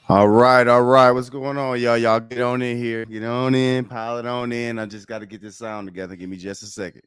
All right, all right. What's going on, y'all? Y'all get on in here. Get on in, pile it on in. I just got to get this sound together. Give me just a second.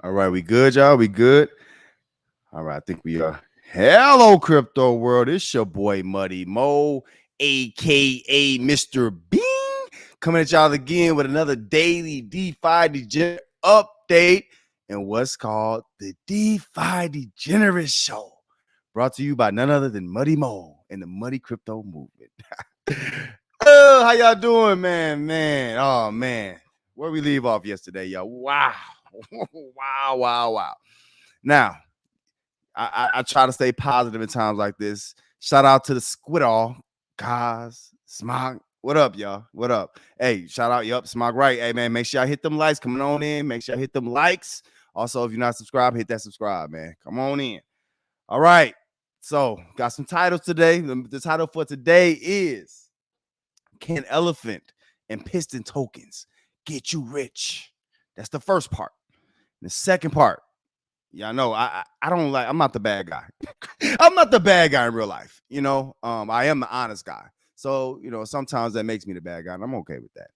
All right, we good, y'all? We good? All right, I think we are. Hello, crypto world. It's your boy Muddy Mo, aka Mr. Bean, coming at y'all again with another daily DeFi Degenerate update and what's called the DeFi Degenerate Show, brought to you by none other than Muddy Mo and the Muddy Crypto Movement. Oh, how y'all doing, man? Oh man, where we leave off yesterday, y'all? Wow, wow. Now, I try to stay positive in times like this. Shout out to the Squidall, guys, Smog. What up, y'all? What up? Hey, shout out, yup, Smog. Right, hey man, make sure y'all hit them likes. Coming on in, make sure y'all hit them likes. Also, if you're not subscribed, hit that subscribe, man. Come on in. All right. So, got some titles today. The title for today is Can Elephant and Piston tokens get you rich? That's the first part. The second part, y'all know I don't like. I'm not the bad guy. I'm not the bad guy in real life. I am the honest guy. So sometimes that makes me the bad guy, and I'm okay with that.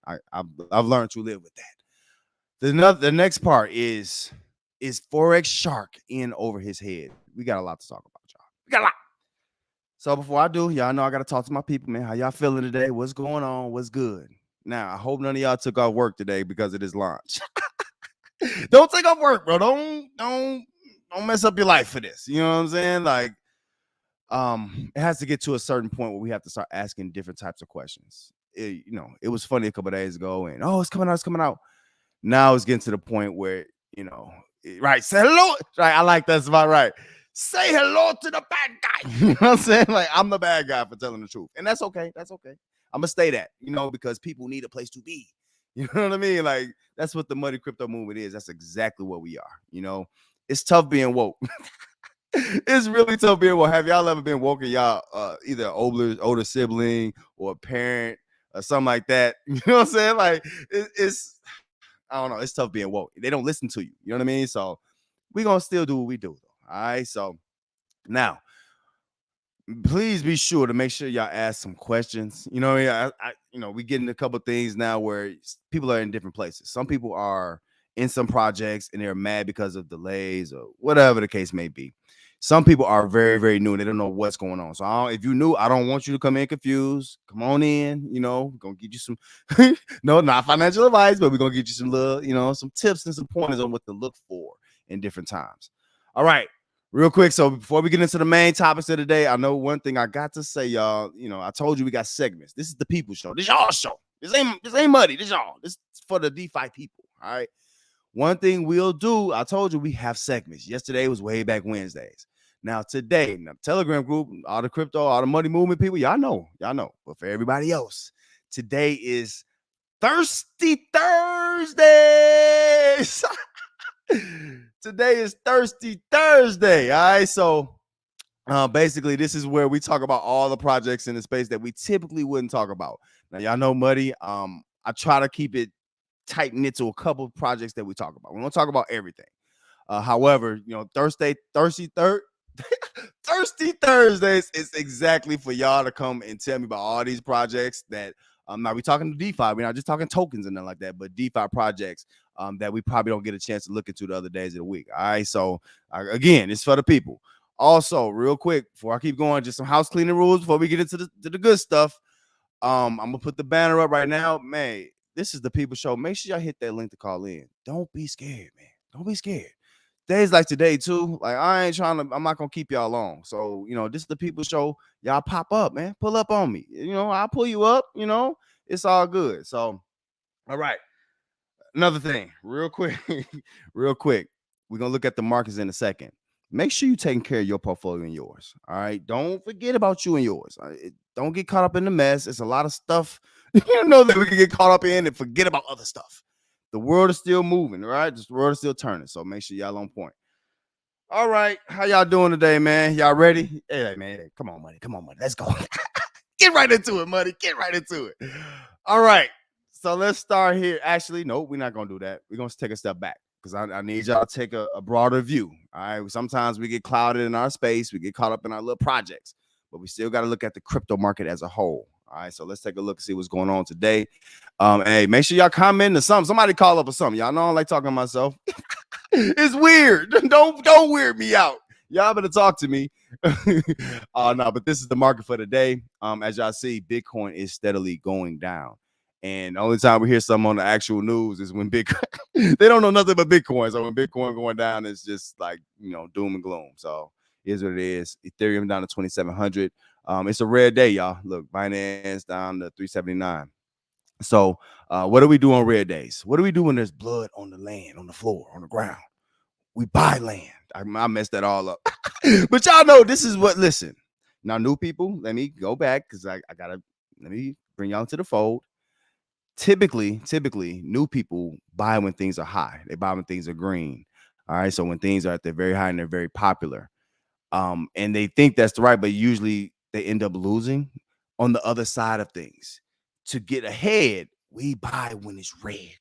I've learned to live with that. The next part is Forex shark in over his head. We got a lot to talk about, y'all. We got a lot. So before I do, y'all know I got to talk to my people, man. How y'all feeling today? What's going on? What's good? Now, I hope none of y'all took off work today because of this launch. Don't take off work, bro. Don't mess up your life for this. You know what I'm saying? Like, it has to get to a certain point where we have to start asking different types of questions. It was funny a couple of days ago, and it's coming out, it's coming out. Now it's getting to the point where, right, say hello. Right, I like that's about right. Say hello to the bad guy. You know what I'm saying? Like, I'm the bad guy for telling the truth. And that's okay. That's okay. I'm gonna stay that, because people need a place to be. You know what I mean? Like, that's what the Muddy Crypto Movement is. That's exactly what we are. It's tough being woke. It's really tough being woke. Have y'all ever been woke and y'all either older sibling or a parent or something like that? You know what I'm saying? Like, it's I don't know. It's tough being woke. They don't listen to you. You know what I mean? So we're gonna still do what we do. All right. So now, please be sure to make sure y'all ask some questions. We getting a couple things now where people are in different places. Some people are in some projects and they're mad because of delays or whatever the case may be. Some people are very, very new and they don't know what's going on. So if you new, I don't want you to come in confused. Come on in. We're gonna get you some no, not financial advice, but we're gonna get you some little, some tips and some pointers on what to look for in different times. All right. Real quick, so before we get into the main topics of the day, I know one thing I got to say, y'all. I told you we got segments. This is the people show. This y'all show. This ain't muddy. This y'all. This is for the DeFi people. All right. One thing we'll do, I told you we have segments. Yesterday was way back Wednesdays. Now today, Telegram group, all the crypto, all the money movement people, y'all know. But for everybody else, today is Thirsty Thursdays. Today is Thirsty Thursday. All right. So basically, this is where we talk about all the projects in the space that we typically wouldn't talk about. Now, y'all know Muddy. I try to keep it tight knit to a couple of projects that we talk about. We don't talk about everything. However, Thirsty Thursdays is exactly for y'all to come and tell me about all these projects that now we talking to DeFi. We're not just talking tokens and nothing like that, but DeFi projects that we probably don't get a chance to look into the other days of the week. All right. So again, it's for the people. Also, real quick, before I keep going, just some house cleaning rules before we get into the good stuff. I'm gonna put the banner up right now. Man, this is the people show. Make sure y'all hit that link to call in. Don't be scared, man. Don't be scared. Days like today, too. Like, I'm not gonna keep y'all long. So, this is the people show. Y'all pop up, man. Pull up on me. I'll pull you up, it's all good. So All right. Another thing, real quick, real quick. We're gonna look at the markets in a second. Make sure you're taking care of your portfolio and yours. All right. Don't forget about you and yours. Don't get caught up in the mess. It's a lot of stuff, that we can get caught up in and forget about other stuff. The world is still moving, right? The world is still turning. So make sure y'all on point. All right. How y'all doing today, man? Y'all ready? Hey, man. Hey, come on, money. Come on, money. Let's go. Get right into it, money. Get right into it. All right. So let's start here. Actually, no, we're not gonna do that. We're gonna take a step back because I need y'all to take a broader view. All right. Sometimes we get clouded in our space, we get caught up in our little projects, but we still got to look at the crypto market as a whole. All right. So let's take a look and see what's going on today. Hey, make sure y'all comment or something. Somebody call up or something. Y'all know I don't like talking to myself. It's weird. Don't weird me out. Y'all better talk to me. No, but this is the market for today. As y'all see, Bitcoin is steadily going down. And the only time we hear something on the actual news is when Bitcoin, they don't know nothing but Bitcoin. So when Bitcoin going down, it's just like, doom and gloom. So here's what it is. Ethereum down to 2,700. It's a rare day, y'all. Look, Binance down to 379. So what do we do on rare days? What do we do when there's blood on the land, on the floor, on the ground? We buy land. I messed that all up. But y'all know this is what, listen. Now, new people, let me go back because I gotta, let me bring y'all into the fold. Typically, new people buy when things are high. They buy when things are green. All right. So when things are at their very high and they're very popular, and they think that's the right, but usually they end up losing on the other side of things. To get ahead, we buy when it's red.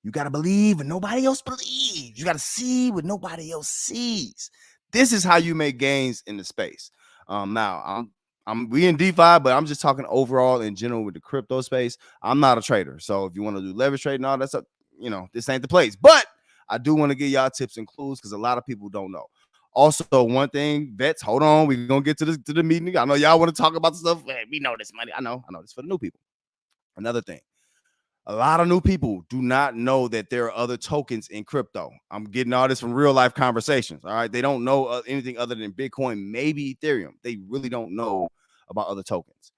You got to believe when nobody else believes. You got to see what nobody else sees. This is how you make gains in the space. Now we in DeFi, but I'm just talking overall in general with the crypto space. I'm not a trader, so if you want to do leverage trading, all that's up, this ain't the place. But I do want to give y'all tips and clues because a lot of people don't know. Also, one thing, vets, hold on, we're gonna get to the meeting. I know y'all want to talk about the stuff. Hey, we know this money. I know this for the new people. Another thing. A lot of new people do not know that there are other tokens in crypto. I'm getting all this from real life conversations. All right. They don't know anything other than Bitcoin, maybe Ethereum. They really don't know about other tokens.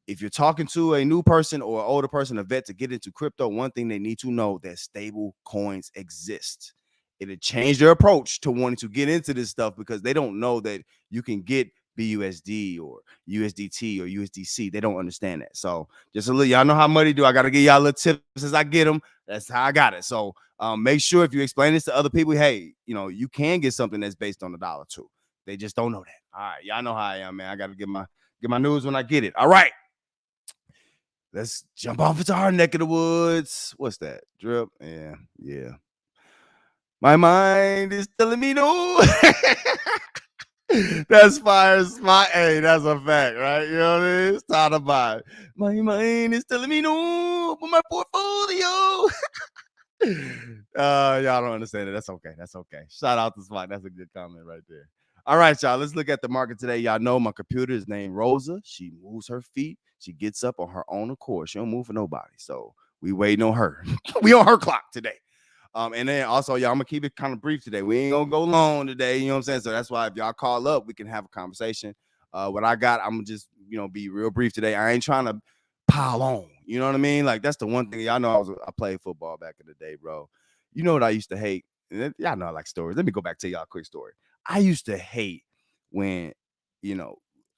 If you're talking to a new person or an older person, a vet to get into crypto, one thing they need to know that stable coins exist. It'll change their approach to wanting to get into this stuff because they don't know that you can get BUSD or USDT or USDC. They don't understand that. So just a little, y'all know how money do. I got to give y'all little tips as I get them. That's how I got it. So make sure if you explain this to other people, hey, you can get something that's based on $1 too. They just don't know that. All right, y'all know how I am, man. I got to get my news when I get it. All right. Let's jump off into our neck of the woods. What's that? Drip? Yeah. My mind is telling me no. That's fire. Hey, that's a fact, right? You know what I mean? It's time to buy. My mind is telling me no, but my portfolio. Y'all don't understand it. That's okay. Shout out to Spot. That's a good comment right there. All right, y'all. Let's look at the market today. Y'all know my computer is named Rosa. She moves her feet. She gets up on her own accord. She don't move for nobody. So we waiting on her. We on her clock today. And then also, y'all, I'm gonna keep it kind of brief today. We ain't gonna go long today. You know what I'm saying? So that's why if y'all call up, we can have a conversation. What I got, I'm gonna just be real brief today. I ain't trying to pile on. You know what I mean? Like that's the one thing. Y'all know I played football back in the day, bro. You know what I used to hate? Y'all know I like stories. Let me go back to y'all a quick story. I used to hate when,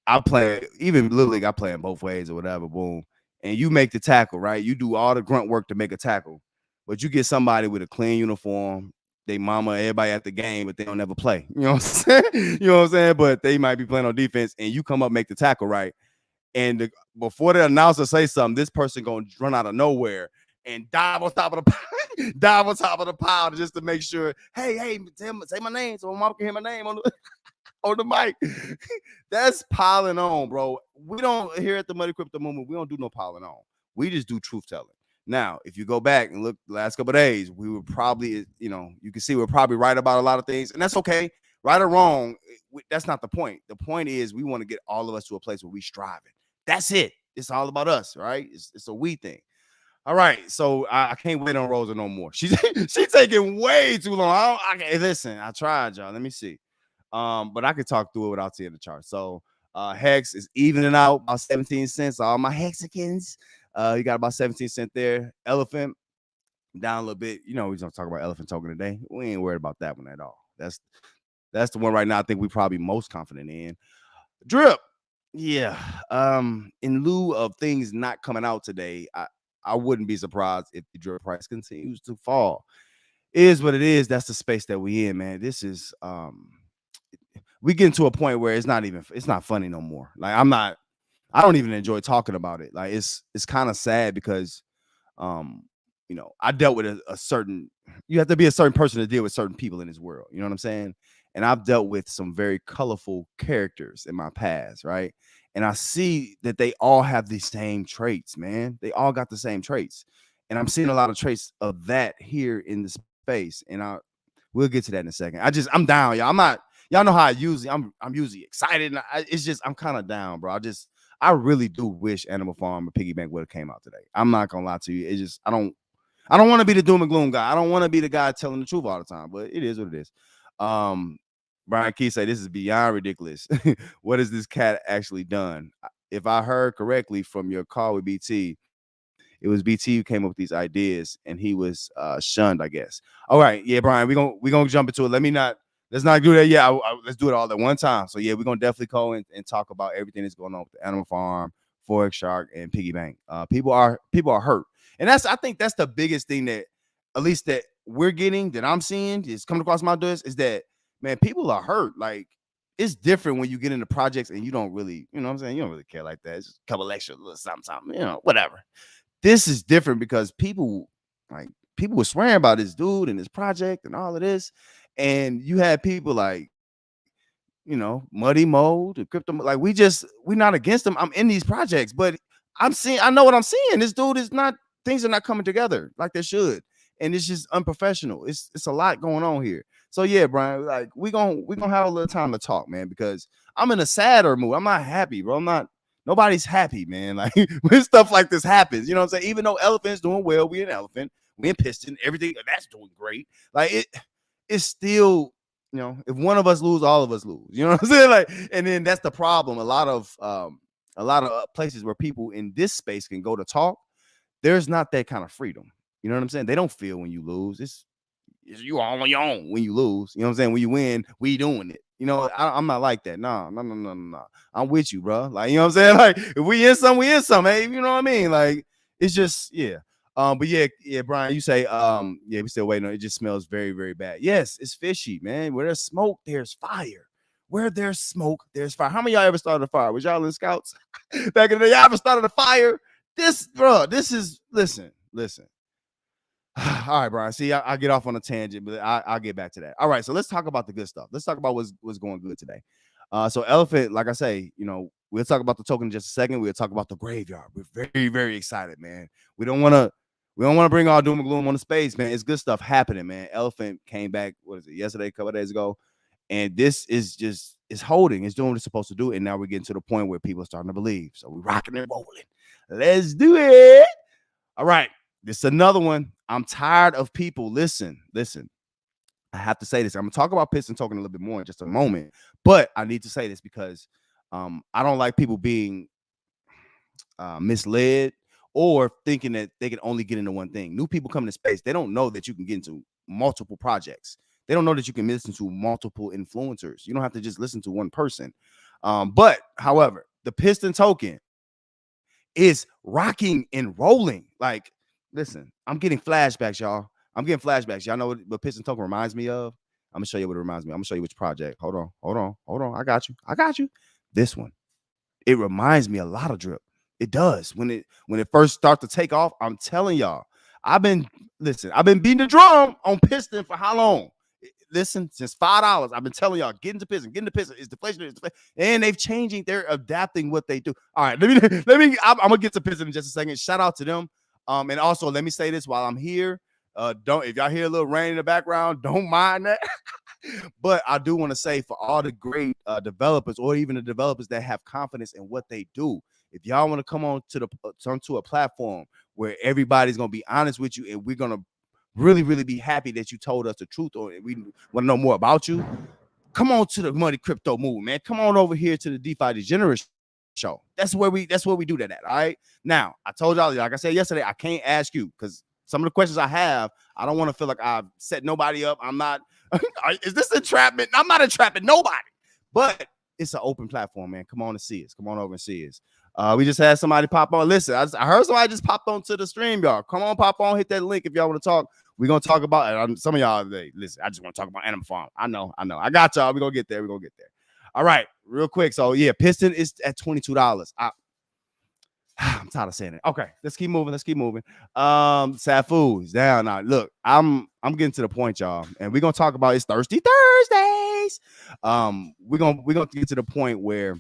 I play, even Little League, I play in both ways or whatever, boom. And you make the tackle, right? You do all the grunt work to make a tackle, but you get somebody with a clean uniform, they mama, everybody at the game, but they don't ever play. You know what I'm saying? You know what I'm saying? But they might be playing on defense, and you come up, make the tackle, right? And before the announcer say something, this person gonna run out of nowhere and dive on top of the dive on top of the pile just to make sure, hey, say my name so my mom can hear my name on the on the mic. That's piling on, bro. We don't here at the Money Crypto Movement, we don't do no piling on. We just do truth telling. Now, if you go back and look the last couple of days, we were probably, you can see we're probably right about a lot of things, and that's okay. Right or wrong, that's not the point. The point is we want to get all of us to a place where we striving. That's it. It's all about us, right? It's a we thing. All right, so I can't wait on Rosa no more. She's taking way too long. Listen, I tried, y'all. Let me see. But I could talk through it without seeing the chart. So Hex is evening out about 17 cents. All my Hexicans, you got about 17 cents there. Elephant down a little bit. You know, we're gonna talk about elephant token today. We ain't worried about that one at all. That's the one right now I think we probably most confident in. Drip. Yeah. In lieu of things not coming out today, I wouldn't be surprised if the drip price continues to fall. It is what it is. That's the space that we in, man. This is we getting to a point where it's not funny no more. Like I don't even enjoy talking about it. Like it's kind of sad because um you know, I dealt with a certain, you have to be a certain person to deal with certain people in this world. You know what I'm saying? And I've dealt with some very colorful characters in my past, right? And I see that they all have the same traits, man. They all got the same traits. And I'm seeing a lot of traits of that here in the space. And we'll get to that in a second. I'm down, y'all. I'm not, y'all know how I'm usually excited. And it's just, I'm kind of down, bro. I really do wish Animal Farm or Piggy Bank would have came out today. I'm not gonna lie to you. It's just, I don't want to be the doom and gloom guy. I don't want to be the guy telling the truth all the time, but it is what it is. Brian Key say this is beyond ridiculous. What has this cat actually done? If I heard correctly from your call with BT, it was BT who came up with these ideas, and he was shunned, I guess. All right, yeah, Brian, we're gonna jump into it. Let's not do that. Yeah, let's do it all at one time. So yeah, we're gonna definitely call and talk about everything that's going on with the Animal Farm, Forex Shark, and Piggy Bank. People are hurt, and I think that's the biggest thing that, at least that we're getting, that I'm seeing is coming across my doors, is that, man, people are hurt. Like, it's different when you get into projects and you don't really, you know what I'm saying? You don't really care like that. It's just a couple extra little something, you know, whatever. This is different because people were swearing about this dude and this project and all of this. And you had people like, you know, Muddy Mode, the crypto, like we're not against them. I'm in these projects, but I know what I'm seeing. This dude is not, things are not coming together like they should. And it's just unprofessional. It's a lot going on here. So yeah, Brian, like we gonna have a little time to talk, man, because I'm in a sadder mood. I'm not happy, bro. Nobody's happy, man. Like when stuff like this happens, you know what I'm saying? Even though Elephant's doing well, we an Elephant, we in Piston, everything that's doing great. Like it's still, you know, if one of us lose, all of us lose. You know what I'm saying? Like, and then that's the problem. A lot of places where people in this space can go to talk, there's not that kind of freedom. You know what I'm saying? They don't feel when you lose. It's you all on your own when you lose. You know what I'm saying? When you win, we doing it. You know, I'm not like that. No. I'm with you, bro. Like, you know what I'm saying? Like, if we in some, we in some, hey. You know what I mean? Like, it's just, yeah. But yeah, Brian, you say, yeah, we still waiting on it. It just smells very, very bad. Yes, it's fishy, man. Where there's smoke, there's fire. Where there's smoke, there's fire. How many of y'all ever started a fire? Was y'all in scouts back in the day? Y'all ever started a fire? Listen. All right, Brian. See, I get off on a tangent, but I'll get back to that. All right, so let's talk about the good stuff. Let's talk about what's going good today. So Elephant, like I say, you know, we'll talk about the token in just a second. We'll talk about the graveyard. We're very, very excited, man. We don't want to bring all doom and gloom on the space, man. It's good stuff happening, man. Elephant came back, what is it, yesterday, a couple of days ago. And this is just, it's holding, it's doing what it's supposed to do. And now we're getting to the point where people are starting to believe. So we're rocking and rolling. Let's do it. All right. This is another one. I'm tired of people. Listen. I have to say this. I'm gonna talk about Piston token a little bit more in just a moment, but I need to say this because I don't like people being misled or thinking that they can only get into one thing. New people come into space, they don't know that you can get into multiple projects. They don't know that you can listen to multiple influencers. You don't have to just listen to one person. But however, the Piston token is rocking and rolling. Like, listen, I'm getting flashbacks, y'all. Y'all know what Piston token reminds me of? I'm gonna show you what it reminds me. I'm gonna show you which project. Hold on. I got you. This one. It reminds me a lot of Drip. It does. When it first starts to take off, I'm telling y'all, I've been beating the drum on Piston for how long? Listen, since $5, I've been telling y'all, get into Piston. It's deflation, and they've changing. They're adapting what they do. All right, let me. I'm gonna get to Piston in just a second. Shout out to them. And also let me say this while I'm here. Don't, if y'all hear a little rain in the background, don't mind that. But I do want to say, for all the great developers, or even the developers that have confidence in what they do, if y'all want to come on to a platform where everybody's gonna be honest with you, and we're gonna really, really be happy that you told us the truth, or we want to know more about you, come on to the Money Crypto Move, man. Come on over here to the DeFi Degenerate Show. That's where we do that at. All right. Now, I told y'all, like I said yesterday, I can't ask you because some of the questions I have, I don't want to feel like I've set nobody up. I'm not. Is this entrapment? I'm not entrapping nobody. But it's an open platform, man. Come on and see us. Come on over and see us. We just had somebody pop on. Listen, I heard somebody just popped onto the stream, y'all. Come on, pop on, hit that link if y'all want to talk. We're gonna talk about it. Some of y'all today. Listen, I just want to talk about Animal Farm. I know. I got y'all. We're gonna get there. All right, real quick. So yeah, Piston is at $22. I'm tired of saying it. Okay, let's keep moving. Safu is down now. Look, I'm getting to the point, y'all, and we're gonna talk about it's Thirsty Thursdays. We're gonna get to the point where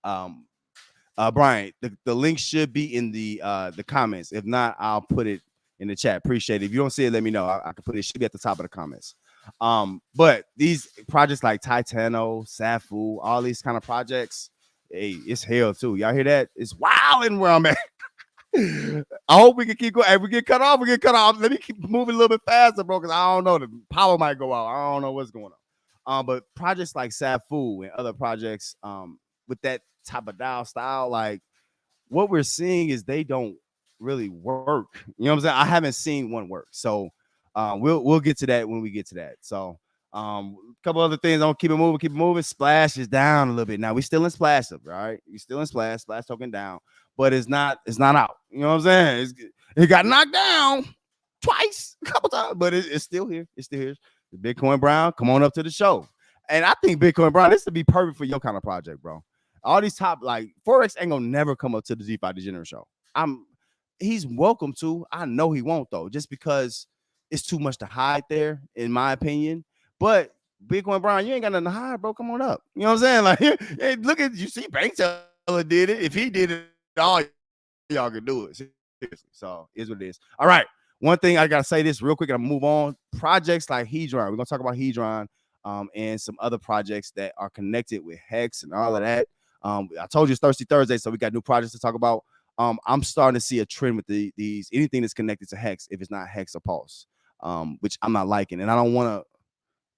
Brian, the link should be in the comments. If not, I'll put it in the chat. Appreciate it. If you don't see it, let me know. I can put it. It should be at the top of the comments. But these projects like Titano, Safu, all these kind of projects, hey, it's hell too. Y'all hear that? It's wilding where I'm at. I hope we can keep going. Hey, we get cut off. Let me keep moving a little bit faster, bro, because I don't know. The power might go out. I don't know what's going on. But projects like Safu and other projects with that type of dial style, like what we're seeing is they don't really work. You know what I'm saying? I haven't seen one work. So we'll get to that when we get to that. So a couple other things. I'm keep it moving. Splash is down a little bit. Now we still in splash up, right? We still in splash token down, but it's not out. You know what I'm saying? It got knocked down twice, a couple times, but it's still here. The Bitcoin Brown, come on up to the show. And I think Bitcoin Brown, this would be perfect for your kind of project, bro. All these top, like Forex ain't gonna never come up to the DeFi Degenerate show. He's welcome to. I know he won't though, just because it's too much to hide there, in my opinion. But Bitcoin Brown, you ain't got nothing to hide, bro. Come on up. You know what I'm saying? Like, hey, look at you see, Bank Teller did it. If he did it, all y'all can do it. Seriously. So is what it is. All right. One thing I gotta say this real quick, and I'm move on. Projects like Hedron. We're gonna talk about Hedron and some other projects that are connected with Hex and all of that. I told you it's Thirsty Thursday, so we got new projects to talk about. I'm starting to see a trend with these anything that's connected to Hex, if it's not Hex or Pulse, which I'm not liking, and I don't want to.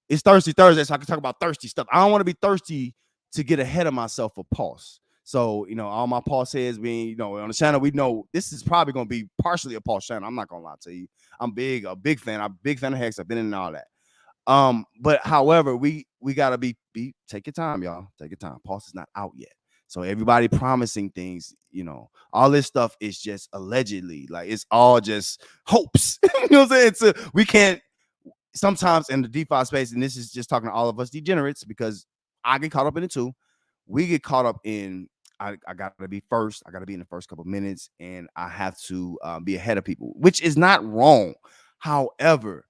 It's Thirsty Thursday, so I can talk about thirsty stuff. I don't want to be thirsty to get ahead of myself for Pulse. So all my Pulse heads being on the channel, we know this is probably going to be partially a Pulse channel. I'm not gonna lie to you. I'm a big fan. I'm a big fan of Hex. I've been in all that. But however, we gotta be take your time, y'all. Take your time. Pulse is not out yet. So everybody promising things, all this stuff is just allegedly, like it's all just hopes. You know what I'm saying? We can't sometimes in the DeFi space, and this is just talking to all of us degenerates, because I get caught up in it too. We get caught up in I gotta be first. I gotta be in the first couple of minutes, and I have to be ahead of people, which is not wrong. However,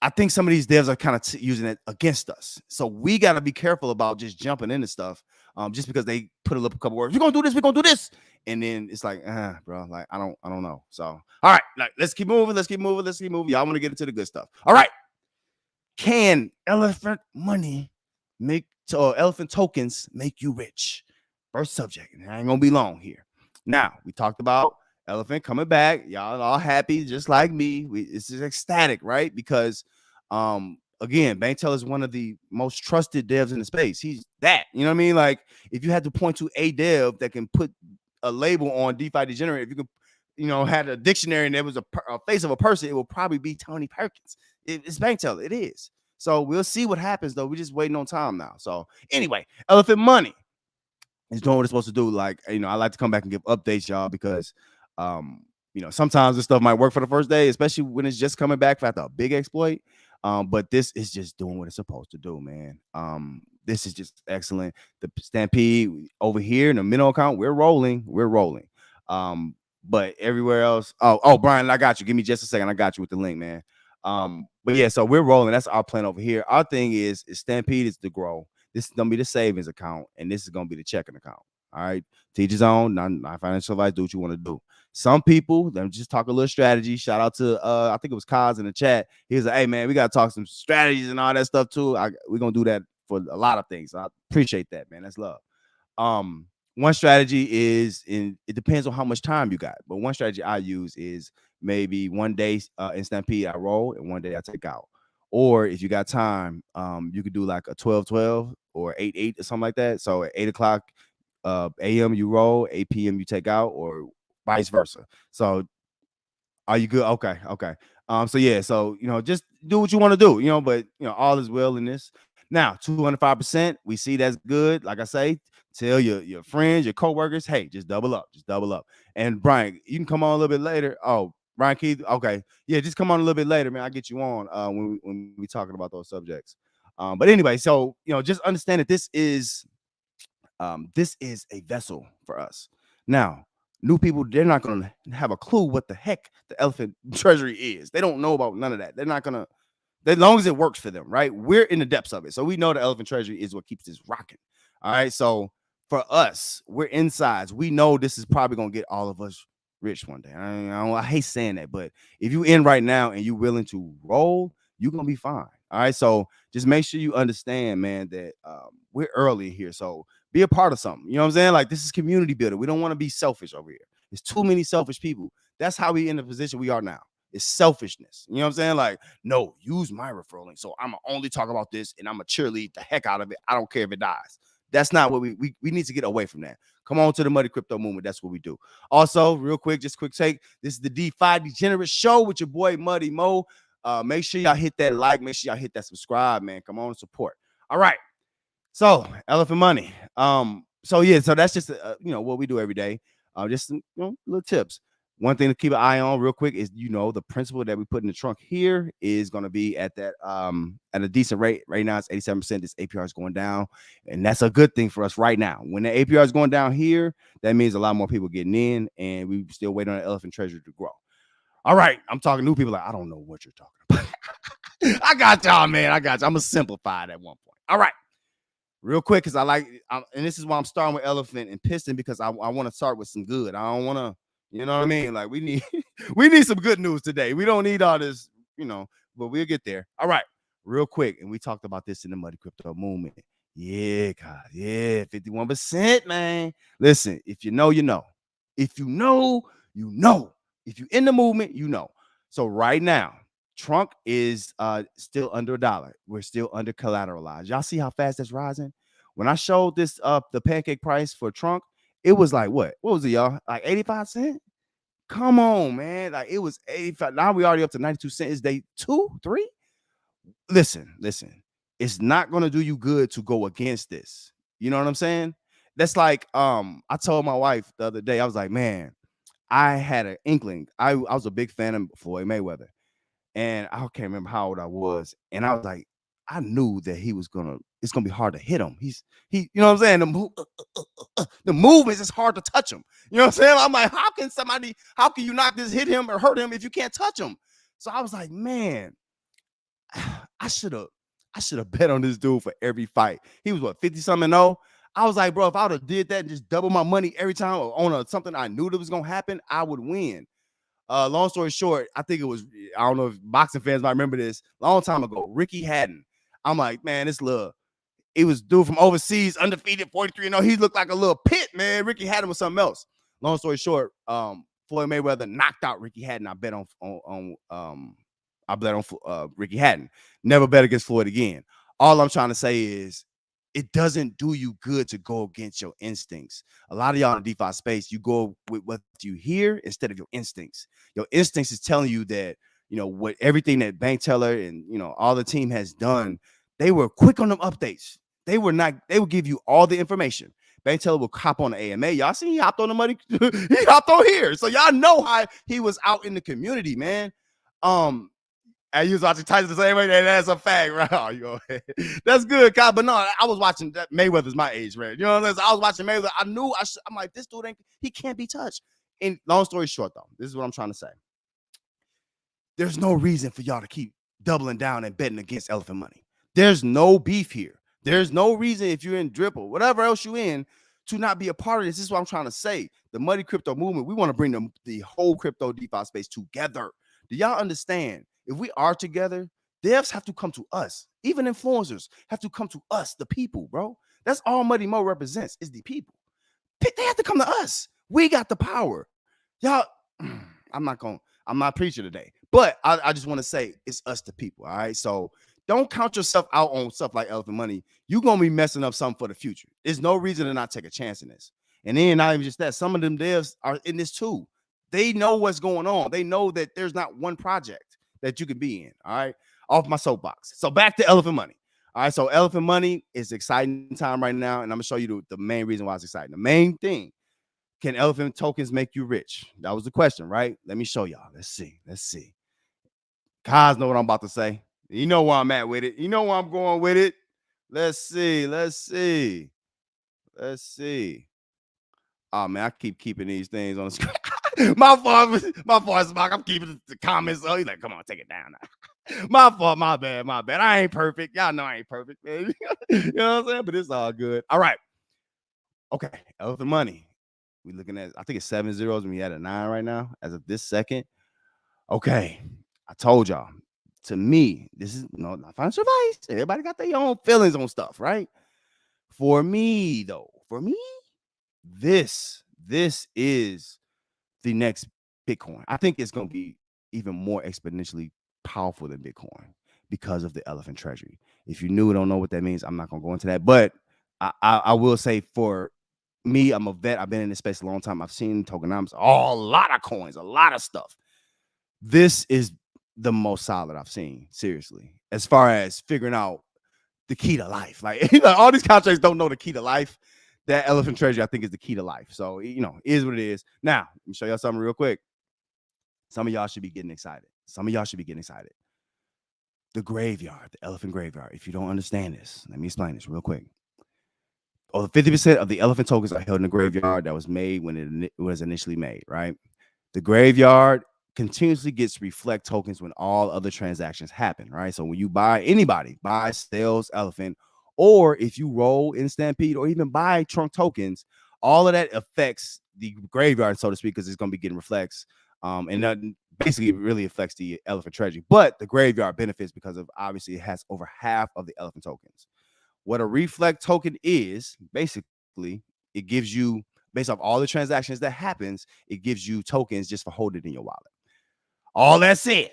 I think some of these devs are kind of using it against us. So we got to be careful about just jumping into stuff just because they put a little couple words. We're going to do this. And then it's like, bro, like, I don't know. So, all right, like, let's keep moving. Y'all want to get into the good stuff. All right. Can elephant money elephant tokens make you rich? First subject. And I ain't going to be long here. Now, we talked about elephant coming back. Y'all all happy, just like me. It's just ecstatic, right? Because again, Bank Teller is one of the most trusted devs in the space. He's that, you know what I mean? Like, if you had to point to a dev that can put a label on DeFi Degenerate, if you could, had a dictionary and there was a face of a person, it will probably be Tony Perkins. It's Bank Teller. It is. So we'll see what happens, though. We're just waiting on time now. So anyway, elephant money is doing what it's supposed to do. Like, I like to come back and give updates, y'all, because sometimes this stuff might work for the first day, especially when it's just coming back after a big exploit. But this is just doing what it's supposed to do, man. This is just excellent. The Stampede over here in the middle account, we're rolling. But everywhere else, Brian, I got you. Give me just a second. I got you with the link, man. But yeah, so we're rolling. That's our plan over here. Our thing is Stampede is to grow. This is gonna be the savings account, and this is gonna be the checking account. All right, teach his own, not financial advice. Do what you want to do. Some people, them just talk a little strategy. Shout out to I think it was Kaz in the chat. He was like, "Hey man, we gotta talk some strategies and all that stuff too." We're gonna do that for a lot of things. I appreciate that, man. That's love. One strategy is it depends on how much time you got, but one strategy I use is maybe one day in Stampede I roll and one day I take out. Or if you got time, you could do like a 12-12 or 8-8 or something like that. So at 8 o'clock a.m. you roll, 8 p.m. you take out, or vice versa. So Are you good? Okay, okay. So yeah, so just do what you want to do, but all is well in this. Now, 205%, we see that's good. Like I say, tell your friends, your coworkers, hey, just double up. And Brian, you can come on a little bit later. Oh, Brian Keith, okay. Yeah, just come on a little bit later, man. I'll get you on when we talking about those subjects. But anyway, so just understand that this is a vessel for us. Now, new people, they're not going to have a clue what the heck the elephant treasury is. They don't know about none of that. They're not going to, as long as it works for them, right? We're in the depths of it. So we know the elephant treasury is what keeps this rocking. All right. So for us, we're insides. We know this is probably going to get all of us rich one day. I hate saying that, but if you in right now and you're willing to roll, you're going to be fine. All right. So just make sure you understand, man, that we're early here. So be a part of something. You know what I'm saying? Like, this is community building. We don't want to be selfish over here. There's too many selfish people. That's how we in the position we are now. It's selfishness. You know what I'm saying? Like, no, use my referral link. So I'm gonna only talk about this and I'm gonna cheerlead the heck out of it. I don't care if it dies. That's not what we need to get away from that. Come on to the Muddy Crypto Movement. That's what we do. Also, real quick, just quick take. This is the DeFi Degenerate Show with your boy Muddy Mo. Make sure y'all hit that like. Make sure y'all hit that subscribe, man. Come on and support. All right. So elephant money. So yeah, so that's just what we do every day. Just some, little tips. One thing to keep an eye on real quick is the principal that we put in the trunk here is going to be at that at a decent rate. Right now it's 87%. This APR is going down, and that's a good thing for us right now. When the APR is going down here, that means a lot more people getting in, and we still waiting on the elephant treasury to grow. All right, I'm talking new people like, I don't know what you're talking about. I got y'all, man. I got you. I'm gonna simplify it at one point. All right. Real quick, because and this is why I'm starting with elephant and piston, because I want to start with some good. I don't want to, you know what I mean? Like, we need we need some good news today. We don't need all this, but we'll get there. All right, real quick, and we talked about this in the Muddy Crypto Movement. Yeah, God, yeah, 51%, man. Listen, if you know, you know. If you know, you know. If you're in the movement, you know. So right now, Trunk is still under $1. We're still under collateralized. Y'all see how fast that's rising? When I showed this the pancake price for Trunk, it was like what? What was it, y'all? Like 85 cents? Come on, man. Like, it was 85. Now we already up to 92 cents. Is day 2, 3? Listen. It's not gonna do you good to go against this. You know what I'm saying? That's like I told my wife the other day, I was like, man, I had an inkling. I was a big fan of Floyd Mayweather. And I can't remember how old I was. And I was like, I knew that it's gonna be hard to hit him. You know what I'm saying? The movements, it's hard to touch him. You know what I'm saying? I'm like, how can you not just hit him or hurt him if you can't touch him? So I was like, man, I should have bet on this dude for every fight. He was what, 50 something 0. I was like, bro, if I would have did that and just double my money every time on something I knew that was gonna happen, I would win. Long story short, I think it was, I don't know if boxing fans might remember this, long time ago, Ricky Hatton. I'm like, man, it was dude from overseas, undefeated, 43-0. He looked like a little pit, man. Ricky Hatton was something else. Long story short, Floyd Mayweather knocked out Ricky Hatton. I bet on Ricky Hatton. Never bet against Floyd again. All I'm trying to say is, it doesn't do you good to go against your instincts. A lot of y'all in the DeFi space, you go with what you hear instead of your instincts. Your instincts is telling you that, what everything that Bank Teller and, all the team has done, they were quick on them updates. They would give you all the information. Bank Teller will hop on the AMA. Y'all see he hopped on the money. He hopped on here. So y'all know how he was out in the community, man. And you was watching Tyson the same way. That's a fact, right? Oh, you go ahead. That's good, Kyle. But no, I was watching that. Mayweather's my age, right? You know what I'm saying? So I was watching Mayweather. I knew I'm like, this dude he can't be touched. And long story short, though, this is what I'm trying to say. There's no reason for y'all to keep doubling down and betting against elephant money. There's no beef here. There's no reason, if you're in drip or whatever else you're in, to not be a part of this. This is what I'm trying to say. The Muddy Crypto Movement, we want to bring the whole crypto DeFi space together. Do y'all understand? If we are together, devs have to come to us. Even influencers have to come to us, the people, bro. That's all Muddy Mo represents, is the people. They have to come to us. We got the power. Y'all, I'm not preaching today, but I just want to say it's us, the people, all right? So don't count yourself out on stuff like elephant money. You're going to be messing up something for the future. There's no reason to not take a chance in this. And then not even just that, some of them devs are in this too. They know what's going on. They know that there's not one project that you could be in. All right. Off my soapbox. So back to elephant money. All right. So elephant money is exciting time right now. And I'm going to show you the main reason why it's exciting. The main thing, can elephant tokens make you rich? That was the question, right? Let me show y'all. Let's see. Let's see. Guys know what I'm about to say. You know where I'm at with it. You know where I'm going with it. Let's see. Let's see. Let's see. Oh man, I keep keeping these things on the screen. My fault, Spock. I'm keeping the comments. Oh, he's like, come on, take it down now. My fault, my bad. I ain't perfect. Y'all know I ain't perfect, baby. You know what I'm saying? But it's all good. All right. Okay. Elephant money. We looking at, I think it's 7 zeros and we at a 9 right now as of this second. Okay. I told y'all. To me, this is not financial advice. Everybody got their own feelings on stuff, right? For me, though, this is the next Bitcoin. I think it's going to be even more exponentially powerful than Bitcoin because of the elephant treasury. If you don't know what that means, I'm not going to go into that. But I will say, for me, I'm a vet. I've been in this space a long time. I've seen tokenomics, a lot of coins, a lot of stuff. This is the most solid I've seen, seriously, as far as figuring out the key to life. Like, all these contracts don't know the key to life. That elephant treasury, I think, is the key to life. So, is what it is. Now, let me show y'all something real quick. Some of y'all should be getting excited. The graveyard, the elephant graveyard. If you don't understand this, let me explain this real quick. 50% of the elephant tokens are held in the graveyard that was made when it was initially made, right? The graveyard continuously gets reflect tokens when all other transactions happen, right? So when you anybody buys, sells elephant, or if you roll in Stampede or even buy trunk tokens, all of that affects the graveyard, so to speak, because it's going to be getting reflects. And that basically really affects the elephant treasury. But the graveyard benefits because of, obviously, it has over half of the elephant tokens. What a reflect token is, basically, it gives you, based off all the transactions that happens, it gives you tokens just for holding it in your wallet. All that said,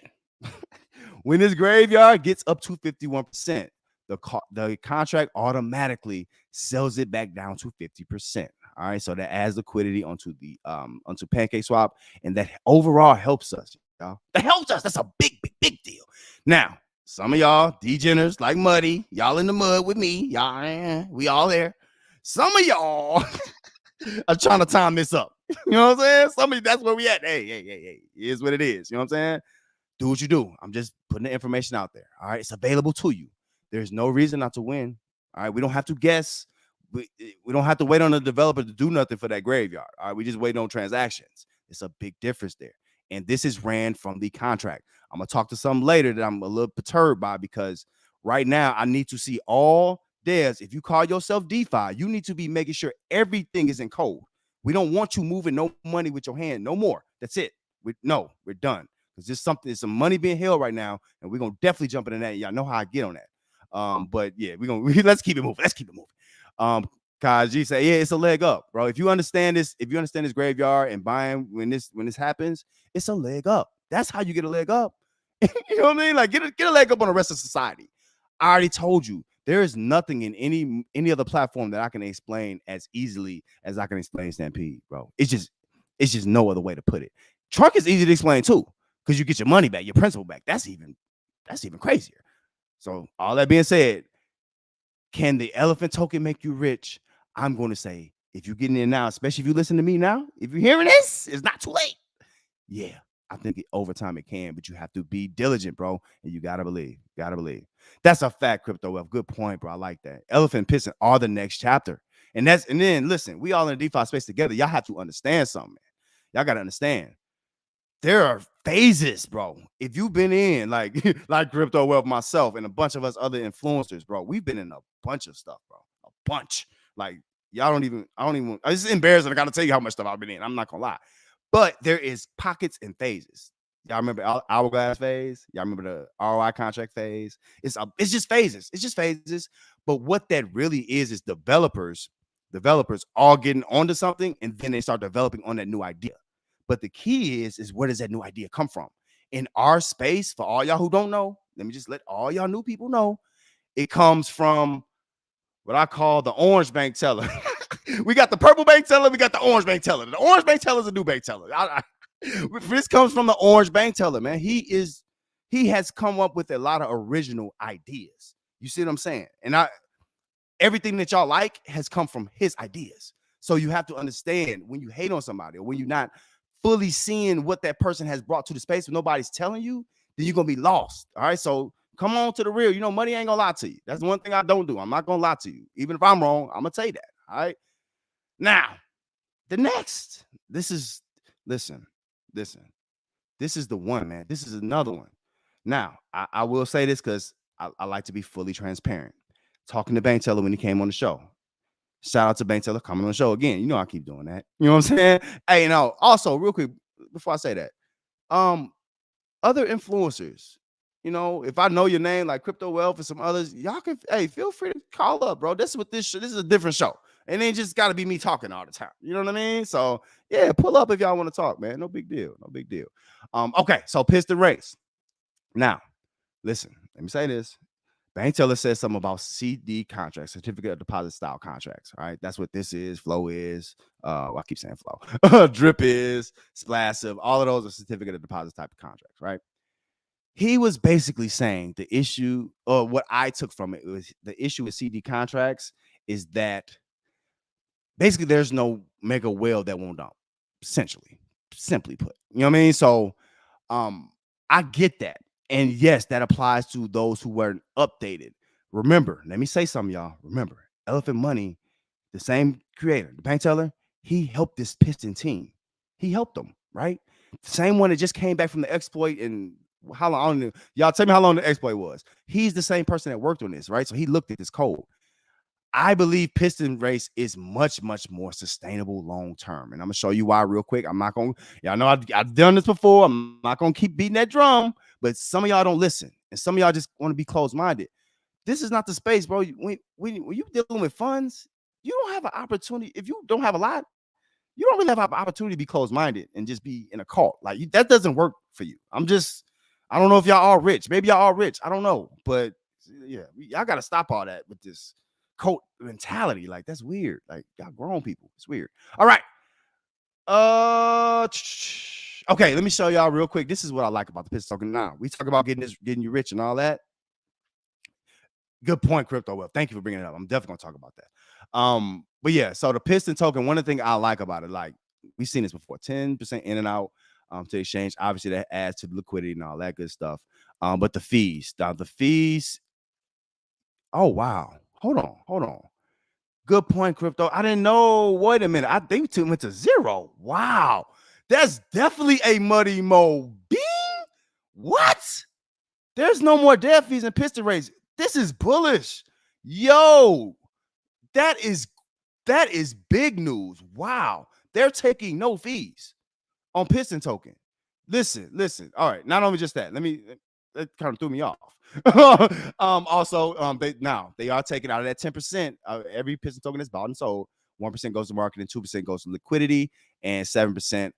when this graveyard gets up to 51%, the contract automatically sells it back down to 50%. All right, so that adds liquidity onto PancakeSwap, and that overall helps us, y'all. That helps us. That's a big deal. Now, some of y'all degeners like Muddy, y'all in the mud with me, y'all, we all there. Some of y'all are trying to time this up. You know what I'm saying? That's where we at. Hey, it is what it is. You know what I'm saying? Do what you do. I'm just putting the information out there. All right, it's available to you. There's no reason not to win. All right, we don't have to guess. We don't have to wait on the developer to do nothing for that graveyard. All right, we just wait on transactions. It's a big difference there. And this is ran from the contract. I'm going to talk to some later that I'm a little perturbed by, because right now I need to see all devs. If you call yourself DeFi, you need to be making sure everything is in code. We don't want you moving no money with your hand no more. That's it. We're done. It's some money being held right now, and we're going to definitely jump into that. Y'all know how I get on that. But yeah, let's keep it moving. Kaji say, yeah, it's a leg up, bro. If you understand this graveyard and buying when this happens, it's a leg up. That's how you get a leg up. You know what I mean? Like, get a leg up on the rest of society. I already told you, there is nothing in any other platform that I can explain as easily as I can explain Stampede, bro. It's just no other way to put it. Trunk is easy to explain too, because you get your money back, your principal back. That's even crazier. So all that being said, can the elephant token make you rich? I'm going to say, if you're getting in now, especially if you listen to me now, if you're hearing this, it's not too late. Yeah, I think over time it can, but you have to be diligent, bro. And you got to believe. That's a fact, Crypto Wealth. Good point, bro. I like that. Elephant and Piston are the next chapter. And then listen, we all in the DeFi space together. Y'all have to understand something, man. Y'all got to understand. There are phases, bro. If you've been in like Crypto Wealth, myself, and a bunch of us other influencers, bro, we've been in a bunch of stuff, bro. A bunch. Like, I don't even, it's embarrassing. I got to tell you how much stuff I've been in. I'm not going to lie. But there is pockets and phases. Y'all remember Hourglass phase? Y'all remember the ROI contract phase? It's just phases. But what that really is developers all getting onto something, and then they start developing on that new idea. But the key is where does that new idea come from? In our space, for all y'all who don't know, let me just let all y'all new people know, it comes from what I call the orange bank teller. We got the purple bank teller, we got the orange bank teller. The orange bank teller is a new bank teller. This comes from the orange bank teller, man. He has come up with a lot of original ideas. You see what I'm saying? And everything that y'all like has come from his ideas. So you have to understand when you hate on somebody or when you're not fully seeing what that person has brought to the space when nobody's telling you, then you're gonna be lost. All right. So come on to the real. You know, money ain't gonna lie to you. That's one thing I don't do. I'm not gonna lie to you. Even if I'm wrong, I'm gonna tell you that. All right. Now, the next, listen, listen. This is the one, man. This is another one. Now, I will say this because I like to be fully transparent. Talking to Bank Teller when he came on the show. Shout out to Bank Teller coming on the show again. You know I keep doing that. You know what I'm saying? Hey, no. Also, real quick before I say that, other influencers. You know, if I know your name like Crypto Wealth and some others, y'all can. Hey, feel free to call up, bro. This is what this is a different show, and it just got to be me talking all the time. You know what I mean? So yeah, pull up if y'all want to talk, man. No big deal. No big deal. Okay, so Piston race. Now, listen. Let me say this. Bank Teller says something about CD contracts, certificate of deposit style contracts. All right, that's what this is. Flow is. Well, I keep saying flow. Drip is. Splash. All of those are certificate of deposit type of contracts, right? He was basically saying the issue, or what I took from it was the issue with CD contracts is that basically there's no mega whale that won't dump. Essentially, simply put, you know what I mean? So, I get that. And yes, that applies to those who weren't updated. Remember, let me say something, y'all. Remember, Elephant Money, the same creator, the bank teller, he helped this Piston team. He helped them, right? The same one that just came back from the exploit and how long? I don't know. Y'all tell me how long the exploit was. He's the same person that worked on this, right? So he looked at this code. I believe Piston race is much, much more sustainable long term. And I'm gonna show you why real quick. I'm not gonna, y'all know I've done this before. I'm not gonna keep beating that drum, but some of y'all don't listen, and some of y'all just want to be closed-minded. This is not the space, bro. When you dealing with funds, you don't have an opportunity. If you don't have a lot, you don't really have an opportunity to be closed-minded and just be in a cult. Like that doesn't work for you. I don't know if y'all are rich. Maybe y'all are rich. I don't know, but yeah, y'all got to stop all that with this cult mentality. Like that's weird. Like y'all grown people. It's weird. All right. Okay, let me show y'all real quick. This is what I like about the Piston token. Now we talk about getting you rich and all that. Good point, Crypto Wealth. Thank you for bringing it up. I'm definitely gonna talk about that. But yeah, so the Piston token, one of the things I like about it, like we've seen this before, 10% in and out to exchange. Obviously, that adds to the liquidity and all that good stuff. But the fees, oh wow. Hold on. Good point, Crypto. I didn't know. Wait a minute. I think it went to zero. Wow. That's definitely a muddy mo. Bing. What? There's no more dev fees and Piston rates. This is bullish. Yo, that is big news. Wow. They're taking no fees on Piston token. Listen. All right. Not only just that. That kind of threw me off. Also, they are taking out of that 10%. Every Piston token that's bought and sold, 1% goes to marketing, 2% goes to liquidity, and 7%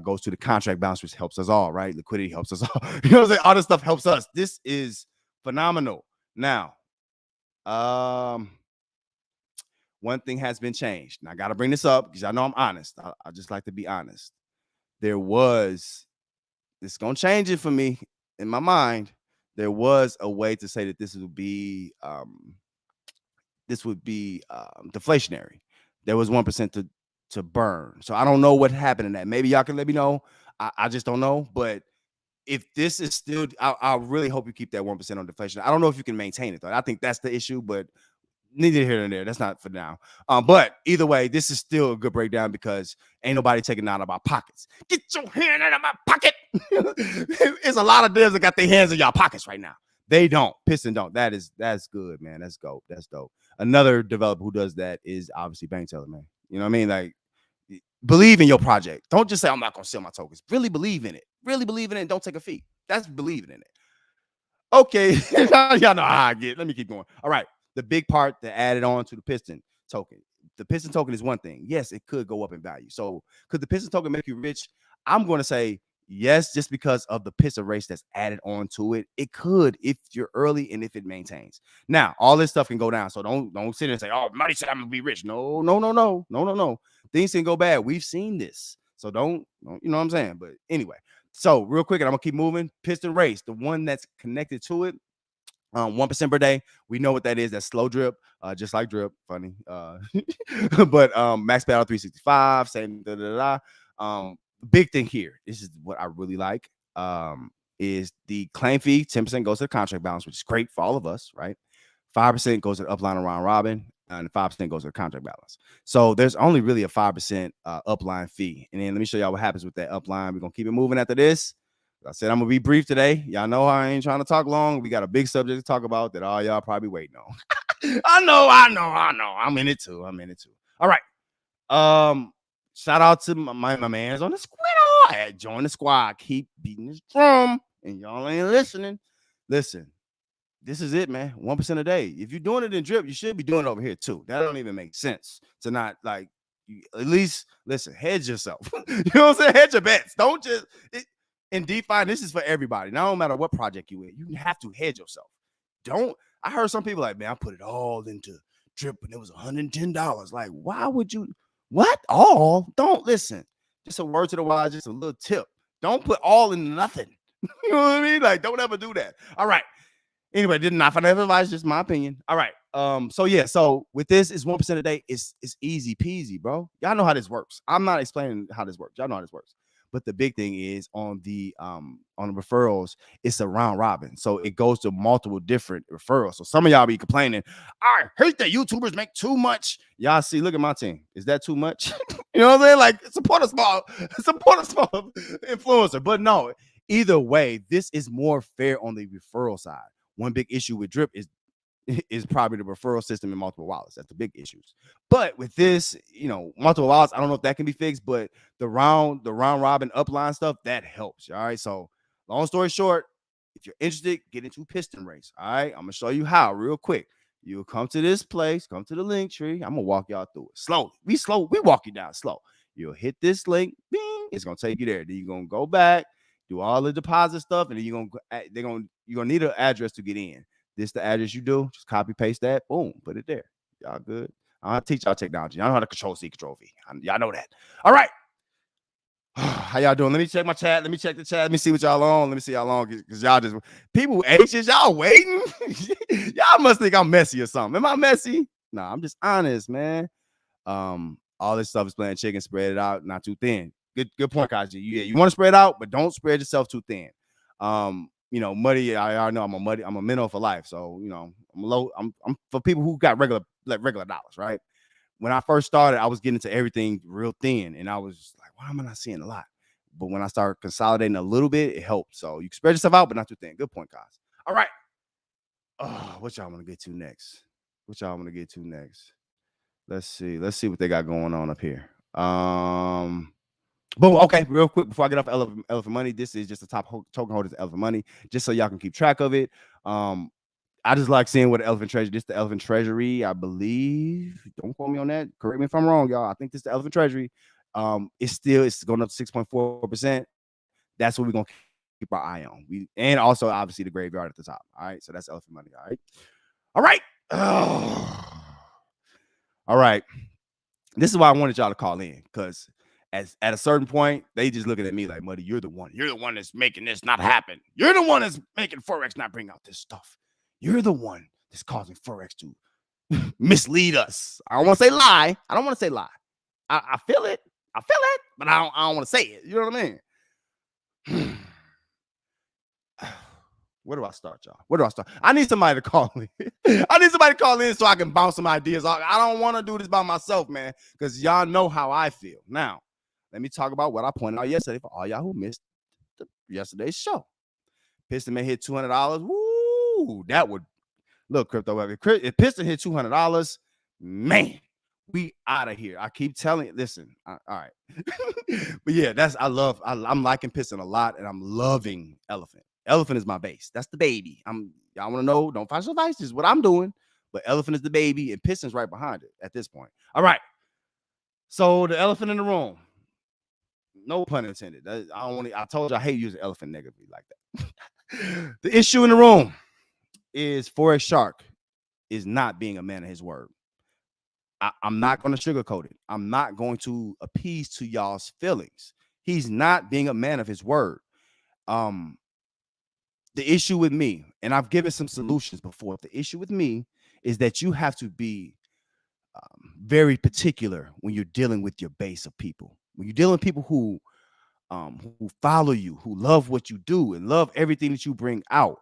goes to the contract balance, which helps us all, right? Liquidity helps us all. You know what I'm saying? All this stuff helps us. This is phenomenal. Now, one thing has been changed. Now, I got to bring this up because I know I'm honest. I just like to be honest. It's going to change it for me in my mind. There was a way to say that this would be deflationary. There was 1% to burn. So I don't know what happened in that. Maybe y'all can let me know. I just don't know. But if this is still, I really hope you keep that 1% on deflation. I don't know if you can maintain it though. I think that's the issue, but neither here nor there. That's not for now. But either way, this is still a good breakdown because ain't nobody taking out of my pockets. Get your hand out of my pocket. It's a lot of devs that got their hands in y'all pockets right now. They don't. Piston don't. That's good, man. That's dope. That's dope. Another developer who does that is obviously Bank Teller, man. You know what I mean? Like, believe in your project. Don't just say I'm not gonna sell my tokens. Really believe in it. Really believe in it and don't take a fee. That's believing in it. Okay, y'all know how I get. Let me keep going. All right. The big part that added on to the Piston token. The Piston token is one thing. Yes, it could go up in value. So could the Piston token make you rich? I'm going to say yes, just because of the Piston race that's added on to it. It could if you're early and if it maintains. Now, all this stuff can go down. So don't sit there and say, oh, money said I'm gonna be rich. No. Things can go bad. We've seen this. So don't you know what I'm saying? But anyway, so real quick, and I'm gonna keep moving. Piston race, the one that's connected to it, 1% per day. We know what that is. That's slow drip, just like drip. Funny, but max payout 365. Same. Big thing here. This is what I really like. Is the claim fee 10% goes to the contract balance, which is great for all of us, right? 5% goes to the upline and round robin, and 5% goes to the contract balance. So there's only really a 5% upline fee. And then let me show y'all what happens with that upline. We're gonna keep it moving after this. I said I'm gonna be brief today. Y'all know I ain't trying to talk long. We got a big subject to talk about that all y'all probably waiting on. I know. I'm in it too. All right. Shout out to my man's on the squad. Join the squad. Keep beating this drum, and y'all ain't listening. Listen, this is it, man. 1% a day. If you're doing it in drip, you should be doing it over here too. That don't even make sense to not like. At least listen, hedge yourself. You know what I'm saying? Hedge your bets. Don't just in DeFi. This is for everybody. Now, no matter what project you in, you have to hedge yourself. Don't. I heard some people like, man, I put it all into drip and it was $110. Like, why would you? What? All? Don't listen. Just a word to the wise, just a little tip. Don't put all in nothing. You know what I mean? Like, don't ever do that. All right. Anyway, did not financial advice, just my opinion. All right. So yeah, so with this, it's 1% a day. It's easy peasy, bro. Y'all know how this works. I'm not explaining how this works. Y'all know how this works. But the big thing is on the referrals, it's a round robin. So it goes to multiple different referrals. So some of y'all be complaining, I hate that YouTubers make too much. Y'all see, look at my team. Is that too much? You know what I'm saying? Like support a small influencer. But no, either way, this is more fair on the referral side. One big issue with drip is probably the referral system in multiple wallets. That's the big issues. But with this, multiple wallets, I don't know if that can be fixed, but the round robin upline stuff, that helps. All right. So long story short, if you're interested, get into Piston race. All right. I'm gonna show you how real quick. You'll come to this place, come to the link tree. I'm gonna walk y'all through it slowly. We walk you down slow. You'll hit this link, bing, it's gonna take you there. Then you're gonna go back, do all the deposit stuff, and then you're gonna need an address to get in. This the address you do. Just copy paste that. Boom, put it there. Y'all good? I'll teach y'all technology. Y'all know how to control C, control V. Y'all know that. All right. How y'all doing? Let me check my chat. Let me check the chat. Let me see what y'all on. Let me see how long because y'all just people anxious. Y'all waiting. Y'all must think I'm messy or something. Am I messy? Nah, I'm just honest, man. All this stuff is playing chicken. Spread it out, not too thin. Good point, Kaji. Yeah, you want to spread out, but don't spread yourself too thin. Muddy. I already know I'm a minnow for life. So I'm low. I'm for people who got regular dollars, right? When I first started, I was getting into everything real thin, and I was like, why am I not seeing a lot? But when I started consolidating a little bit, it helped. So you can spread yourself out, but not too thin. Good point, guys. All right. What y'all want to get to next? Let's see what they got going on up here. Boom. Okay, real quick before I get off elephant money, this is just the top token holders of elephant money, just so y'all can keep track of it. I just like seeing what the elephant treasury. This is the elephant treasury, I believe. Don't quote me on that. Correct me if I'm wrong, y'all. I think this is the elephant treasury. It's going up to 6.4%. That's what we're gonna keep our eye on. And also obviously the graveyard at the top. All right, so that's elephant money. All right. All right. This is why I wanted y'all to call in, because at a certain point, they just looking at me like, Muddy, you're the one that's making this not happen. You're the one that's making Forex not bring out this stuff. You're the one that's causing Forex to mislead us. I don't want to say lie. I feel it, but I don't want to say it. You know what I mean? Where do I start, y'all? I need somebody to call in. So I can bounce some ideas off. I don't want to do this by myself, man, because y'all know how I feel. Now, let me talk about what I pointed out yesterday for all y'all who missed yesterday's show. Piston may hit $200. Woo! That would look, crypto. If Piston hit $200, man, we out of here. I keep telling you, listen. All right. But yeah, I'm liking Piston a lot, and I'm loving Elephant. Elephant is my base. That's the baby. Y'all want to know? Don't find some advice. This is what I'm doing. But Elephant is the baby, and Piston's right behind it at this point. All right. So the elephant in the room. No pun intended. I told you I hate using elephant negatively like that. The issue in the room is Forex Shark is not being a man of his word. I'm not going to sugarcoat it. I'm not going to appease to y'all's feelings. He's not being a man of his word. The issue with me, and I've given some solutions before. The issue with me is that you have to be very particular when you're dealing with your base of people. When you're dealing with people who follow you, who love what you do and love everything that you bring out,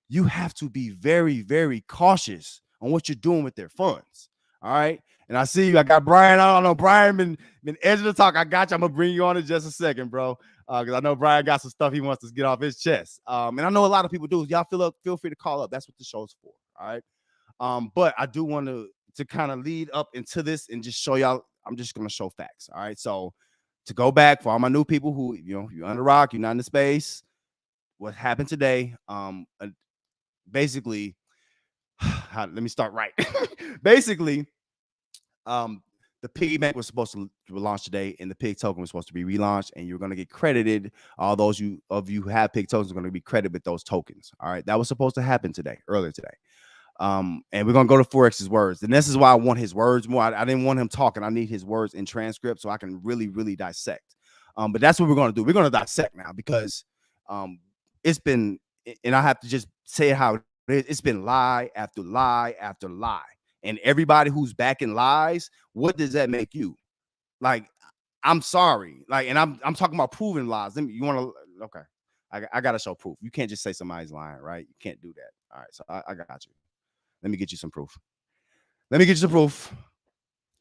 you have to be very, very cautious on what you're doing with their funds. All right. And I see you. I got Brian. I don't know. Brian been edging the talk. I got you. I'm gonna bring you on in just a second, bro. Because I know Brian got some stuff he wants to get off his chest. And I know a lot of people do. Y'all feel free to call up. That's what the show's for. All right. But I do want to kind of lead up into this and just show y'all. I'm just gonna show facts. All right. So to go back for all my new people who, you're under rock, you're not in the space. What happened today? Basically, let me start right. Basically, the piggy bank was supposed to launch today, and the pig token was supposed to be relaunched, and you're going to get credited. All those of you who have pig tokens are going to be credited with those tokens. All right, that was supposed to happen earlier today. And we're gonna go to Forex's words, and this is why I want his words more. I didn't want him talking. I need his words in transcript so I can really, really dissect. But that's what we're gonna do. We're gonna dissect now because it's been, and I have to just say how it is. It's been lie after lie after lie, and everybody who's backing lies, what does that make you? Like, I'm sorry, like, and I'm talking about proving lies. You want to? Okay, I gotta show proof. You can't just say somebody's lying, right? You can't do that. All right, so I got you. Let me get you some proof.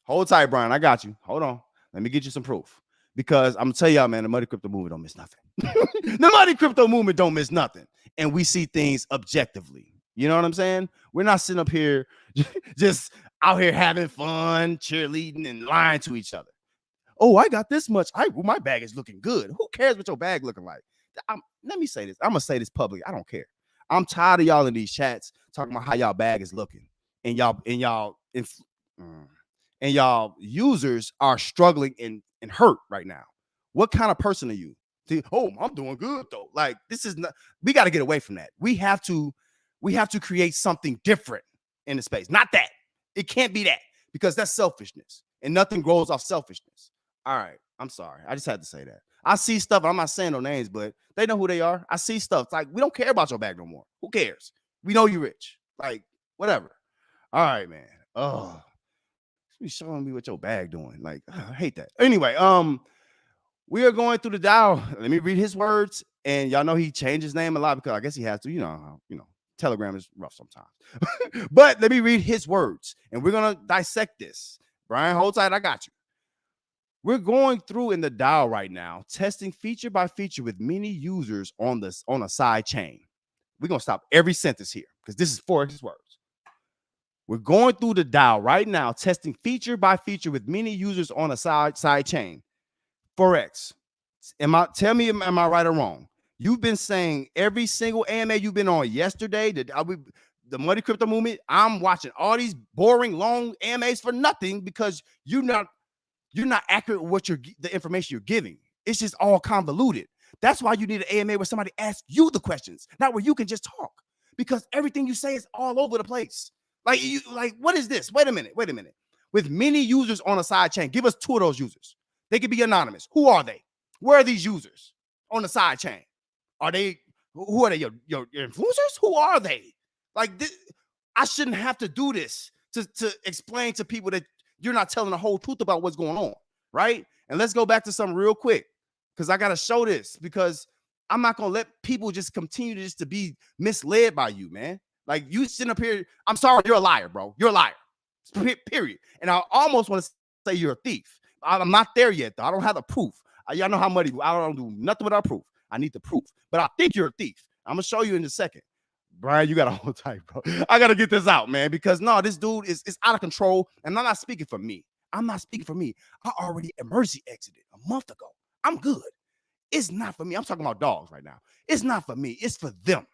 Hold tight, Brian. I got you. Hold on. Let me get you some proof. Because I'm gonna tell y'all, man, the money crypto movement don't miss nothing. The money crypto movement don't miss nothing. And we see things objectively. You know what I'm saying? We're not sitting up here just out here having fun, cheerleading, and lying to each other. Oh, I got this much. My bag is looking good. Who cares what your bag looking like? Let me say this. I'm gonna say this publicly. I don't care. I'm tired of y'all in these chats talking about how y'all bag is looking, and y'all users are struggling and hurt right now. What kind of person are you? Oh, I'm doing good though. Like, this is not. We got to get away from that. We have to create something different in the space. Not that. It can't be that, because that's selfishness, and nothing grows off selfishness. All right, I'm sorry. I just had to say that. I see stuff. I'm not saying no names, but they know who they are. I see stuff. It's like, we don't care about your bag no more. Who cares? We know you're rich. Like, whatever. All right, man. Oh, you showing me what your bag doing. Like, I hate that. Anyway, we are going through the Dow. Let me read his words. And y'all know he changed his name a lot because I guess he has to. You know, Telegram is rough sometimes. But let me read his words, and we're gonna dissect this. Brian, hold tight. I got you. We're going through in the DAO right now, testing feature by feature with many users on a side chain. We're going to stop every sentence here because this is Forex's words. We're going through the DAO right now, testing feature by feature with many users on a side chain. Forex, am I right or wrong? You've been saying every single AMA you've been on yesterday, the money crypto movement, I'm watching all these boring long AMAs for nothing because you're not accurate with the information you're giving. It's just all convoluted. That's why you need an AMA where somebody asks you the questions, not where you can just talk, because everything you say is all over the place. Like, what is this? Wait a minute. With many users on a side chain, give us 2 of those users. They could be anonymous. Who are they? Where are these users on the side chain? Who are they? Your influencers? Who are they? Like, I shouldn't have to do this to explain to people that you're not telling the whole truth about what's going on, right? And let's go back to something real quick, because I got to show this, because I'm not going to let people just continue to be misled by you, man. Like, you sitting up here, I'm sorry, you're a liar, bro. You're a liar, period. And I almost want to say you're a thief. I'm not there yet, though. I don't have the proof. Y'all know how muddy. I don't do nothing without proof. I need the proof, but I think you're a thief. I'm going to show you in a second. Brian, you got to hold tight, bro. I got to get this out, man, because no, this dude is out of control, and I'm not speaking for me. I already emergency exited a month ago. I'm good. It's not for me. I'm talking about dogs right now. It's not for me. It's for them.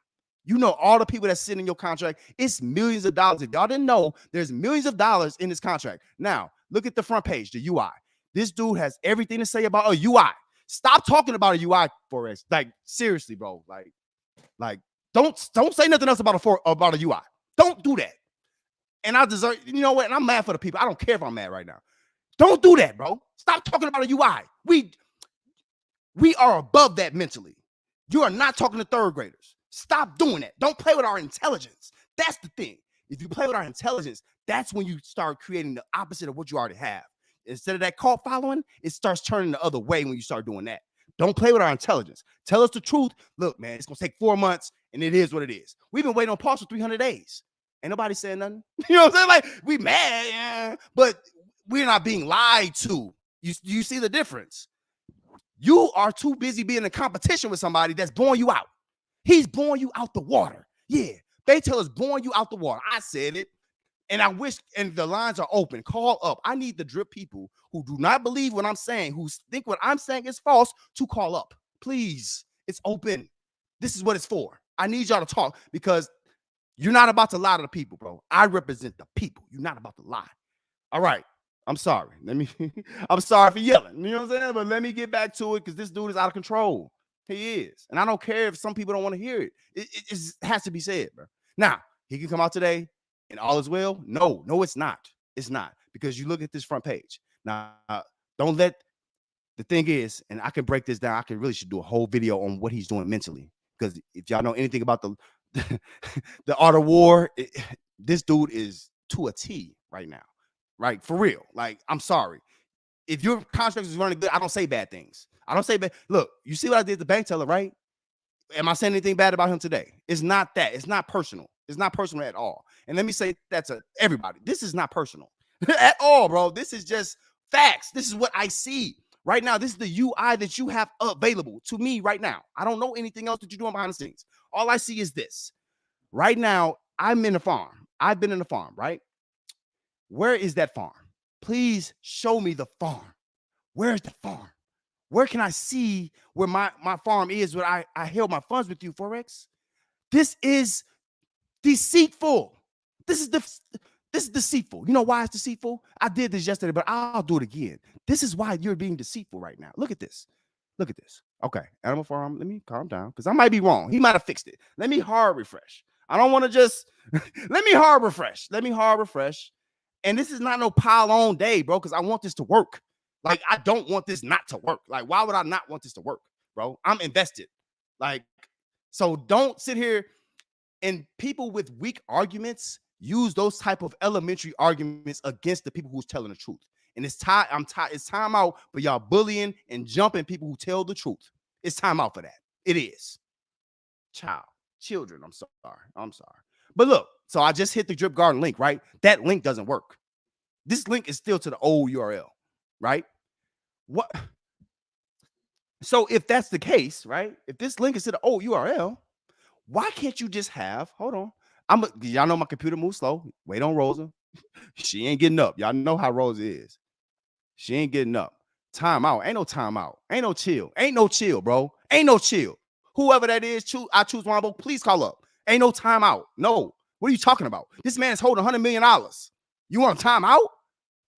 You know, all the people that sit in your contract, it's millions of dollars. If y'all didn't know, there's millions of dollars in this contract. Now, look at the front page, the UI. This dude has everything to say about a UI. Stop talking about a UI, Forex. Like, seriously, bro. Like, don't say nothing else about a UI. Don't do that. And I deserve, you know what? And I'm mad for the people. I don't care if I'm mad right now. Don't do that, bro. Stop talking about a UI. We are above that mentally. You are not talking to third graders. Stop doing that. Don't play with our intelligence. That's the thing. If you play with our intelligence, that's when you start creating the opposite of what you already have. Instead of that cult following, it starts turning the other way when you start doing that. Don't play with our intelligence. Tell us the truth. Look, man, it's going to take 4 months, and it is what it is. We've been waiting on pause for 300 days. Ain't nobody saying nothing. You know what I'm saying? Like, we mad, yeah, but we're not being lied to. You see the difference? You are too busy being in competition with somebody that's blowing you out. He's blowing you out the water. Yeah, they tell us blowing you out the water. I said it. And I wish, and the lines are open. Call up. I need the drip people who do not believe what I'm saying, who think what I'm saying is false, to call up. Please. It's open. This is what it's for. I need y'all to talk because you're not about to lie to the people, bro. I represent the people. You're not about to lie. All right. I'm sorry. I'm sorry for yelling. You know what I'm saying? But let me get back to it because this dude is out of control. He is. And I don't care if some people don't want to hear it. It has to be said, bro. Now, he can come out today and all is well. No, it's not. It's not. Because you look at this front page. Now, don't let, the thing is, and I can break this down. I really should do a whole video on what he's doing mentally. Because if y'all know anything about the art of war, this dude is to a T right now. Right? For real. Like, I'm sorry. If your contract is running good, I don't say bad things. I don't say bad. Look, you see what I did to bank teller, right? Am I saying anything bad about him today? It's not that. It's not personal. It's not personal at all. And let me say that to everybody. This is not personal at all, bro. This is just facts. This is what I see right now. This is the UI that you have available to me right now. I don't know anything else that you're doing behind the scenes. All I see is this. Right now, I'm in a farm. I've been in a farm, right? Where is that farm? Please show me the farm. Where is the farm? Where can I see where my farm is where I held my funds with you, Forex? This is deceitful. This is deceitful. You know why it's deceitful? I did this yesterday, but I'll do it again. This is why you're being deceitful right now. Look at this. Look at this. Okay, Animal Farm, let me calm down because I might be wrong. He might have fixed it. Let me hard refresh. I don't want to just, let me hard refresh. Let me hard refresh. And this is not no pile on day, bro, because I want this to work. Like, I don't want this not to work. Like, why would I not want this to work, bro? I'm invested. Like, so don't sit here and people with weak arguments use those type of elementary arguments against the people who's telling the truth. And it's time. It's time out for y'all bullying and jumping people who tell the truth. It's time out for that. It is. Children. I'm sorry. But look, so I just hit the Drip Garden link, right? That link doesn't work. This link is still to the old URL, right? What? So if that's the case, right? If this link is to the old URL, why can't you just have, hold on. Y'all know my computer moves slow. Wait on Rosa. She ain't getting up. Y'all know how Rosa is. She ain't getting up. Time out. Ain't no time out. Ain't no chill. Ain't no chill, bro. Ain't no chill. Whoever that is, I choose Wombo. Please call up. Ain't no time out. No. What are you talking about? This man's holding $100 million. You want a time out?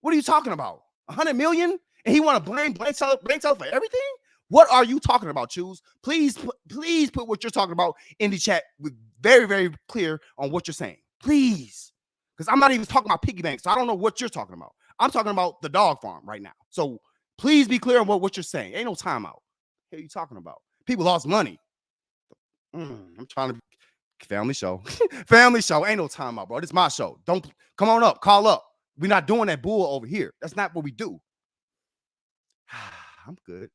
What are you talking about? $100 million? And he want to blame seller for everything? What are you talking about, Choose? Please put what you're talking about in the chat with very, very clear on what you're saying. Please. Because I'm not even talking about piggy banks, so I don't know what you're talking about. I'm talking about the dog farm right now. So please be clear on what you're saying. Ain't no timeout. What are you talking about? People lost money. I'm trying to family show. Family show. Ain't no timeout, bro. This is my show. Don't come on up. Call up. We're not doing that bull over here. That's not what we do. I'm good.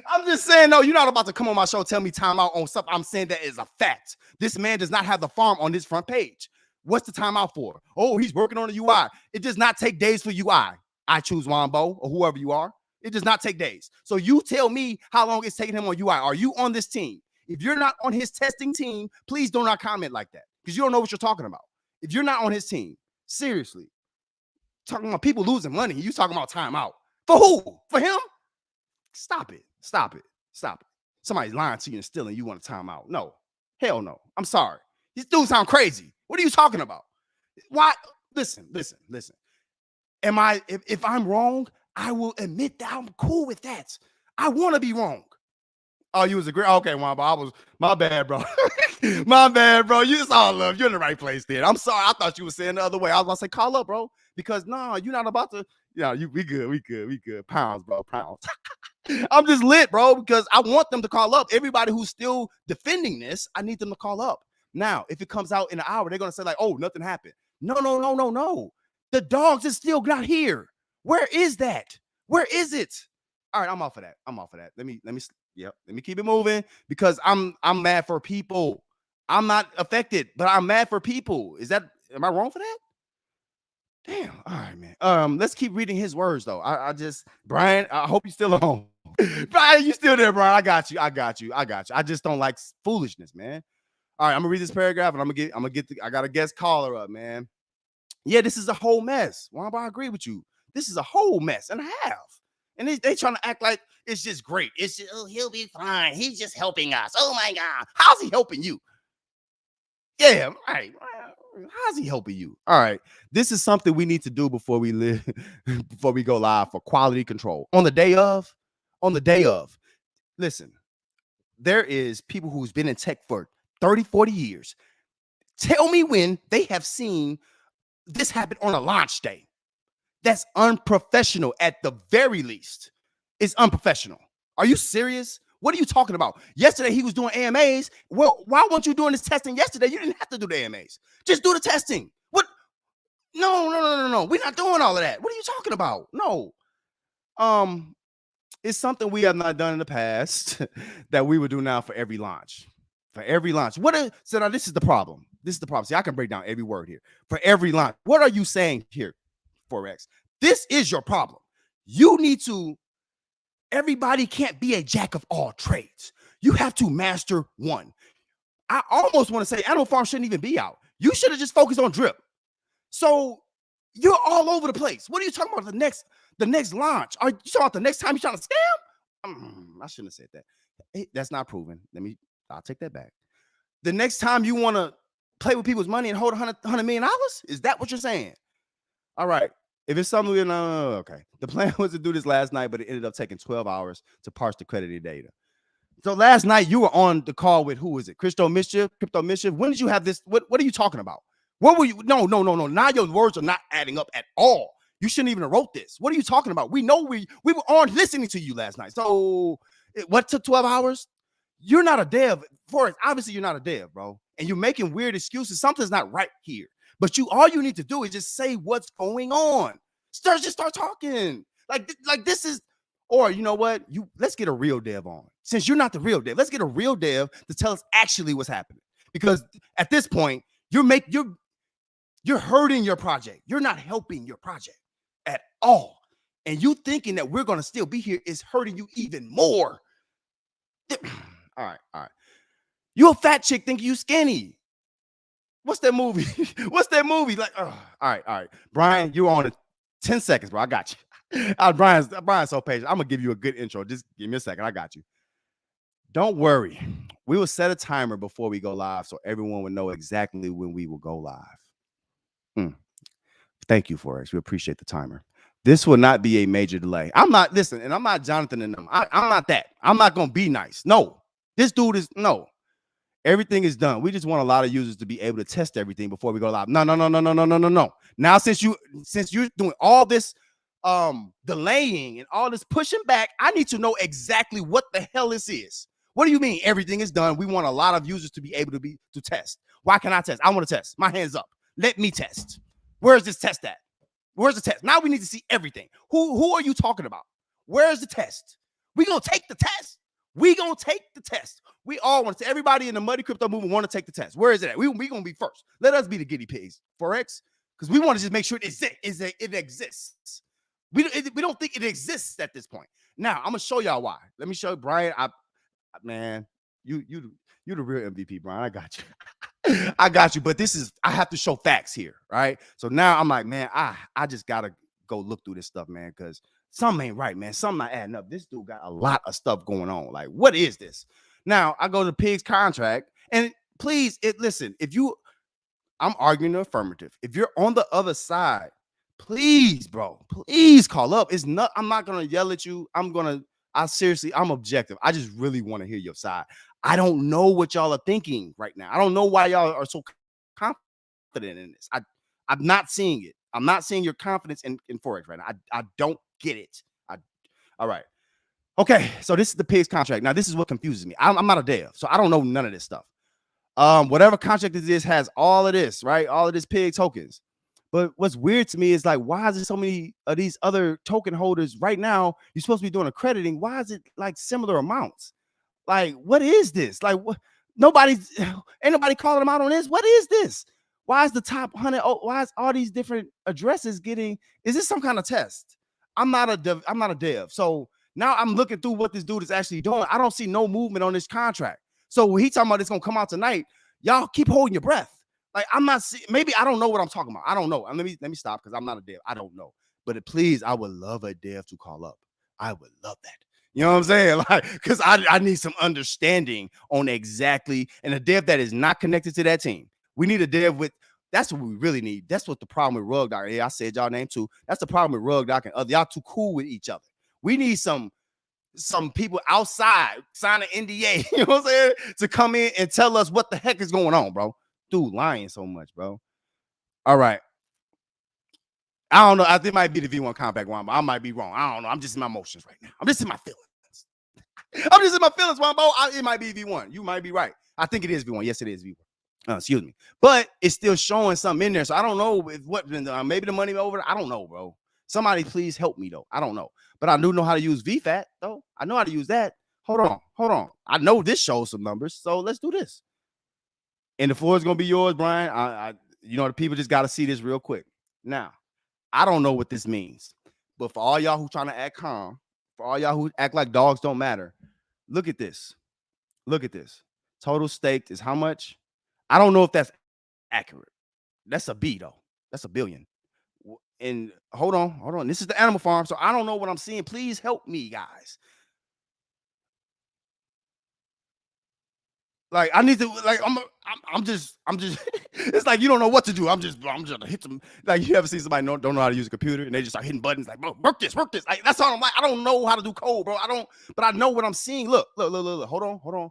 I'm just saying, no, you're not about to come on my show, tell me timeout on stuff. I'm saying that is a fact. This man does not have the farm on this front page. What's the timeout for? Oh, he's working on the UI. It does not take days for UI. I choose Wombo or whoever you are. It does not take days. So you tell me how long it's taking him on UI. Are you on this team? If you're not on his testing team, please do not comment like that because you don't know what you're talking about. If you're not on his team, seriously, talking about people losing money, you talking about timeout. For who? For him? Stop it. Somebody's lying to you and stealing. You want a timeout. No. Hell no. I'm sorry. These dudes sound crazy. What are you talking about? Why? Listen. If I'm wrong, I will admit that I'm cool with that. I want to be wrong. Oh, you was agree? Okay, Wamba. My bad, bro. My bad, bro. You, it's all love. You're in the right place there. I'm sorry. I thought you were saying the other way. I was about to say, call up, bro. Because no, you're not about to. Yeah, we good. Pounds, bro. Pounds. I'm just lit, bro, because I want them to call up. Everybody who's still defending this, I need them to call up. Now, if it comes out in an hour, they're gonna say, like, oh, nothing happened. No. The dogs is still not here. Where is that? Where is it? All right, I'm off of that. Let me keep it moving because I'm mad for people. I'm not affected, but I'm mad for people. Am I wrong for that? Damn. All right, man. Let's keep reading his words though. Brian, I hope you're still on. Brian, you still there, Brian? I got you. I just don't like foolishness, man. All right, I'm gonna read this paragraph and I got a guest caller up, man. Yeah, this is a whole mess. Why do I agree with you? This is a whole mess and a half. And they trying to act like it's just great. It's just, oh, he'll be fine. He's just helping us. Oh my God. How's he helping you? Yeah, right. How's he helping you? All right. This is something we need to do before we go live for quality control. On the day of, listen, there is people who's been in tech for 30, 40 years. Tell me when they have seen this happen on a launch day. That's unprofessional at the very least. It's unprofessional. Are you serious? What are you talking about? Yesterday, he was doing AMAs. Well, why weren't you doing this testing yesterday? You didn't have to do the AMAs. Just do the testing. What? No. We're not doing all of that. What are you talking about? No. It's something we have not done in the past that we would do now for every launch. So now this is the problem. See, I can break down every word here. For every launch. What are you saying here, Forex? This is your problem. You need to. Everybody can't be a jack of all trades. You have to master one. I almost want to say Animal Farm shouldn't even be out. You should have just focused on drip. So you're all over the place. What are you talking about? The next launch? Are you talking about the next time you're trying to scam? I shouldn't have said that. That's not proven. I'll take that back. The next time you want to play with people's money and hold $100 million? Is that what you're saying? All right. If it's something we know, okay. The plan was to do this last night, but it ended up taking 12 hours to parse the credited data. So last night you were on the call with who is it? Crypto Mischief. When did you have this? What are you talking about? What were you? No. Now your words are not adding up at all. You shouldn't even have wrote this. What are you talking about? We know we were on listening to you last night. So what took 12 hours? You're not a dev. Forex, obviously you're not a dev, bro. And you're making weird excuses. Something's not right here. But all you need to do is just say what's going on. Just start talking. Like this is, or you know what? Let's get a real dev on. Since you're not the real dev, let's get a real dev to tell us actually what's happening. Because at this point, you're hurting your project. You're not helping your project at all. And you thinking that we're gonna still be here is hurting you even more. All right. You a fat chick thinking you skinny. What's that movie? Like, all right. Brian, you're on it. 10 seconds, bro. I got you. Brian's so patient. I'm gonna give you a good intro. Just give me a second. I got you. Don't worry. We will set a timer before we go live so everyone will know exactly when we will go live. Thank you, Forex. We appreciate the timer. This will not be a major delay. I'm not Jonathan and them. I'm not that. I'm not gonna be nice. No, this dude is no. Everything is done. We just want a lot of users to be able to test everything before we go live. No. Now, since you're doing all this delaying and all this pushing back, I need to know exactly what the hell this is. What do you mean everything is done? We want a lot of users to be able to test. Why can I test? I want to test. My hands up. Let me test. Where's this test at? Where's the test? Now we need to see everything. Who are you talking about? Where's the test? We gonna take the test. We all want to. Everybody in the Muddy Crypto movement want to take the test. Where is it at? We gonna be first. Let us be the guinea pigs, Forex, because we want to just make sure it exists. We don't think it exists at this point. Now I'm gonna show y'all why. Let me show you, Brian. Man, you the real MVP, Brian. I got you. I got you. But I have to show facts here, right? So now I'm like, man, I just gotta go look through this stuff, man, because something ain't right, man. Something not adding up. This dude got a lot of stuff going on. Like, what is this? Now I go to Pig's contract, and please, listen. I'm arguing the affirmative. If you're on the other side, please, bro, please call up. I'm not gonna yell at you. I'm gonna I'm objective. I just really want to hear your side. I don't know what y'all are thinking right now. I don't know why y'all are so confident in this. I'm not seeing it. I'm not seeing your confidence in Forex right now. I don't get it. All right. Okay, so this is the pigs contract. Now, this is what confuses me. I'm not a dev, so I don't know none of this stuff. Whatever contract this is has all of this, right? All of this pig tokens. But what's weird to me is like, why is there so many of these other token holders right now? You're supposed to be doing accrediting. Why is it like similar amounts? Like, what is this? Like, what? Nobody's ain't nobody calling them out on this. What is this? Why is the top 100? Oh, why is all these different addresses getting? Is this some kind of test? I'm not a dev. I'm not a dev. So now I'm looking through what this dude is actually doing. I don't see no movement on this contract. So when he talking about it's gonna come out tonight, y'all keep holding your breath. Like I'm not. Maybe I don't know what I'm talking about. I don't know. Let me stop because I'm not a dev. I don't know. But please, I would love a dev to call up. I would love that. You know what I'm saying? Like, because I need some understanding on exactly, and a dev that is not connected to that team. We need a dev with, that's what we really need. That's what the problem with Rug Doc. Yeah, I said y'all name too. That's the problem with Rug Doc and other. Y'all too cool with each other. We need some people outside sign an NDA, you know what I'm saying, to come in and tell us what the heck is going on, bro. Dude, lying so much, bro. All right. I don't know. I think it might be the V1 Compact one, but I might be wrong. I don't know. I'm just in my emotions right now. I'm just in my feelings. I'm just in my feelings, Wombo. It might be V1. You might be right. I think it is V1. Yes, it is V1. Excuse me. But it's still showing something in there. So I don't know if what maybe the money over. I don't know, bro. Somebody please help me though. I don't know. But I do know how to use VFAT though. I know how to use that. Hold on. I know this shows some numbers. So let's do this. And the floor is gonna be yours, Brian. You know, the people just gotta see this real quick. Now, I don't know what this means, but for all y'all who trying to act calm, for all y'all who act like dogs don't matter, look at this. Look at this. Total staked is how much? I don't know if that's accurate. That's a B though. That's a billion. And hold on. This is the animal farm, so I don't know what I'm seeing. Please help me, guys. Like I need to, like I'm just it's like you don't know what to do. I'm just hit them. Like you ever see somebody don't know how to use a computer and they just start hitting buttons like, bro, work this. Like that's all I'm like. I don't know how to do code, bro. But I know what I'm seeing. Look. Hold on.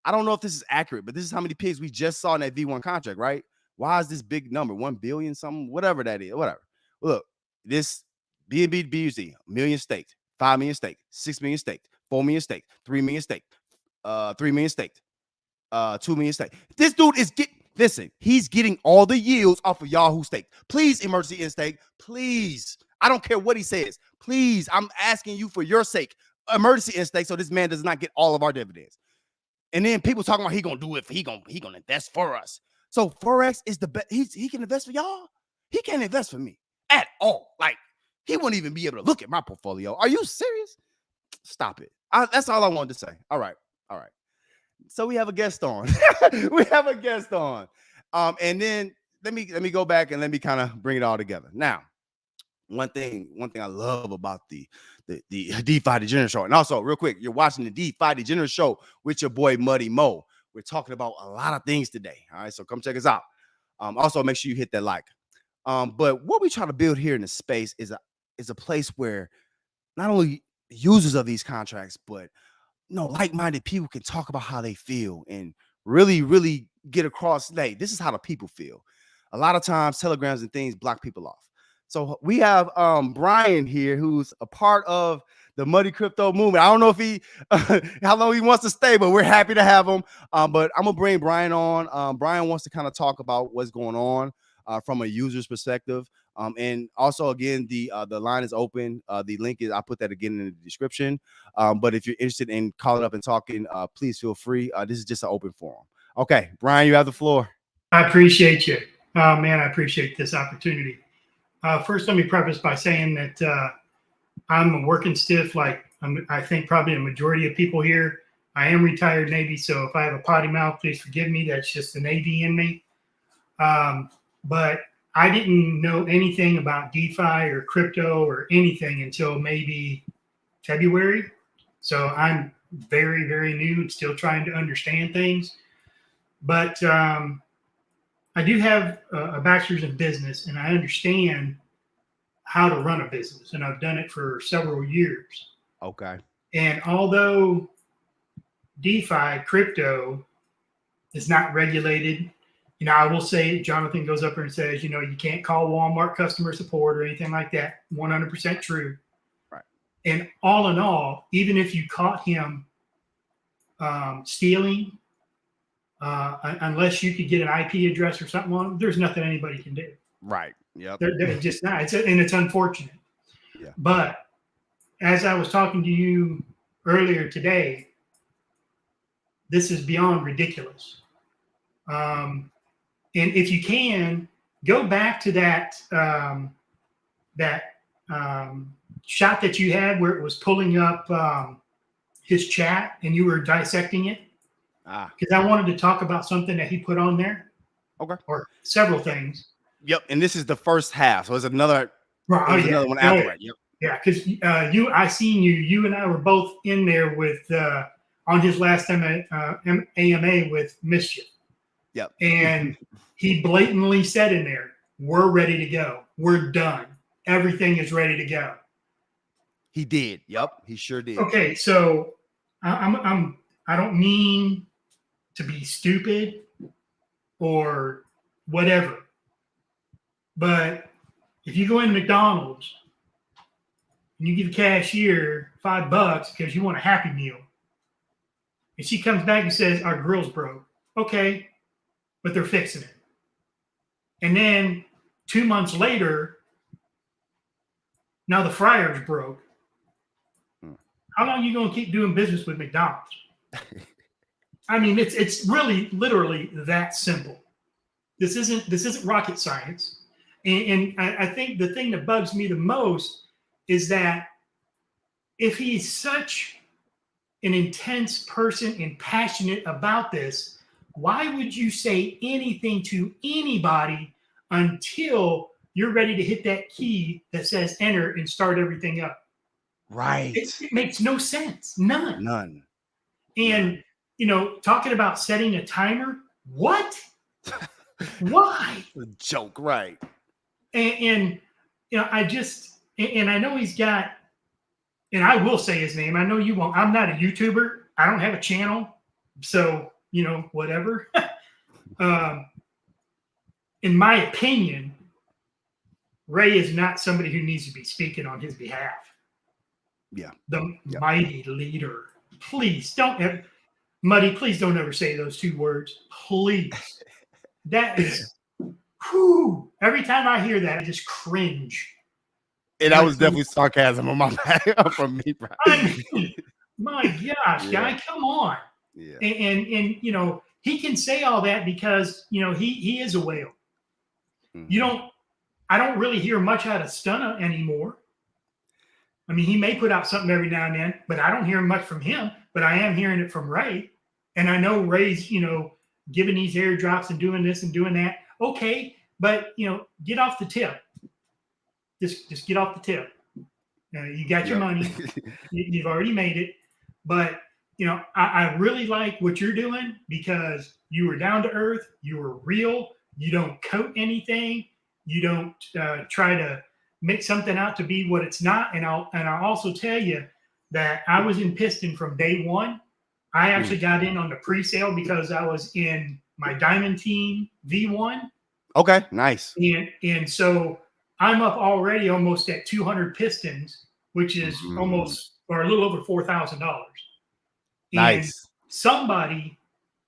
I don't know if this is accurate, but this is how many pigs we just saw in that V1 contract, right? Why is this big number? 1 billion something, whatever that is, whatever. Look, this BNB BUZ, million staked, 5 million staked, 6 million staked, 4 million staked, 3 million staked, 3 million staked. 2 million stake. This dude is he's getting all the yields off of Yahoo stake. Please, emergency in stake. Please. I don't care what he says. Please, I'm asking you for your sake. Emergency in stake so this man does not get all of our dividends. And then people talking about he gonna do it. He gonna invest for us. So Forex is the best. He can invest for y'all. He can't invest for me at all. Like he wouldn't even be able to look at my portfolio. Are you serious? Stop it. That's all I wanted to say. All right. So we have a guest on. And then let me go back and let me kind of bring it all together. Now, one thing I love about the DeFi Degenerate Show, and also real quick, you're watching the DeFi Degenerate Show with your boy Muddy Mo. We're talking about a lot of things today. All right, so come check us out. Also make sure you hit that like. But what we try to build here in the space is a place where not only users of these contracts, but like-minded people can talk about how they feel and really get across. Hey, this is how the people feel. A lot of times telegrams and things block people off. So we have Brian here, who's a part of the Muddy Crypto movement. I don't know if he how long he wants to stay, but we're happy to have him. But I'm gonna bring Brian on. Brian wants to kind of talk about what's going on from a user's perspective. And also, again, the line is open. The link is, I'll put that again in the description. But if you're interested in calling up and talking, please feel free. This is just an open forum. Okay, Brian, you have the floor. I appreciate you. Oh, man, I appreciate this opportunity. First, let me preface by saying that I'm a working stiff, like I think probably a majority of people here. I am retired Navy, so if I have a potty mouth, please forgive me. That's just the Navy in me. But I didn't know anything about DeFi or crypto or anything until maybe February. So I'm very, very new and still trying to understand things. But I do have a bachelor's in business, and I understand how to run a business, and I've done it for several years. Okay. And although DeFi, crypto, is not regulated, I will say, Jonathan goes up there and says, you can't call Walmart customer support or anything like that. 100% true. Right. And all in all, even if you caught him stealing, unless you could get an IP address or something on him, there's nothing anybody can do. Right. Yep. They're just not. And it's unfortunate. Yeah. But as I was talking to you earlier today, this is beyond ridiculous. And if you can, go back to that shot that you had where it was pulling up his chat and you were dissecting it. Because I wanted to talk about something that he put on there. Okay. Or several things. Yep. And this is the first half. So it's another, another one after that. Yep. Yeah, because I seen you and I were both in there with on his last AMA with Mischief. Yep. And he blatantly said in there, "We're ready to go. We're done. Everything is ready to go." He did. Yep. He sure did. Okay, so I don't mean to be stupid or whatever, but if you go into McDonald's and you give the cashier $5 because you want a Happy Meal, and she comes back and says, "Our grill's broke." Okay, but they're fixing it. And then 2 months later, now the fryer's broke. How long are you going to keep doing business with McDonald's? I mean, it's really literally that simple. This isn't rocket science. And I think the thing that bugs me the most is that if he's such an intense person and passionate about this, why would you say anything to anybody until you're ready to hit that key that says enter and start everything up? Right. It makes no sense. None. And, talking about setting a timer, what? Why? A joke, right. And I just, and I know he's got, and I will say his name. I know you won't. I'm not a YouTuber. I don't have a channel. So, whatever. In my opinion, Ray is not somebody who needs to be speaking on his behalf. Yeah. The mighty leader. Please don't ever, Muddy, please don't ever say those two words. Please. That is, whew, every time I hear that, I just cringe. And that was definitely sarcasm on my back from me, bro. My gosh, guy, come on. Yeah. And he can say all that because, he is a whale. Mm-hmm. I don't really hear much out of Stunna anymore. I mean, he may put out something every now and then, but I don't hear much from him. But I am hearing it from Ray. And I know Ray's, giving these airdrops and doing this and doing that. Okay, but, get off the tip. Just get off the tip. You got your money. You've already made it. But, I really like what you're doing because you were down to earth. You were real. You don't coat anything. You don't try to make something out to be what it's not. And I'll also tell you that I was in Piston from day one. I actually got in on the pre-sale because I was in my Diamond Team V1. Okay, nice. And so I'm up already almost at 200 Pistons, which is almost or a little over $4,000. Nice. And somebody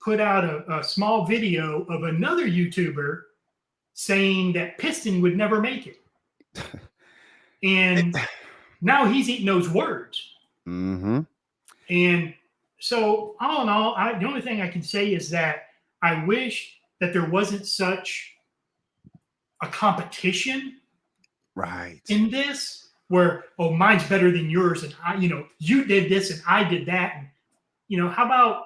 put out a small video of another YouTuber saying that Piston would never make it. And now he's eating those words. Mm-hmm. And so all in all, the only thing I can say is that I wish that there wasn't such a competition in this where, oh, mine's better than yours. And you did this and I did that. And, how about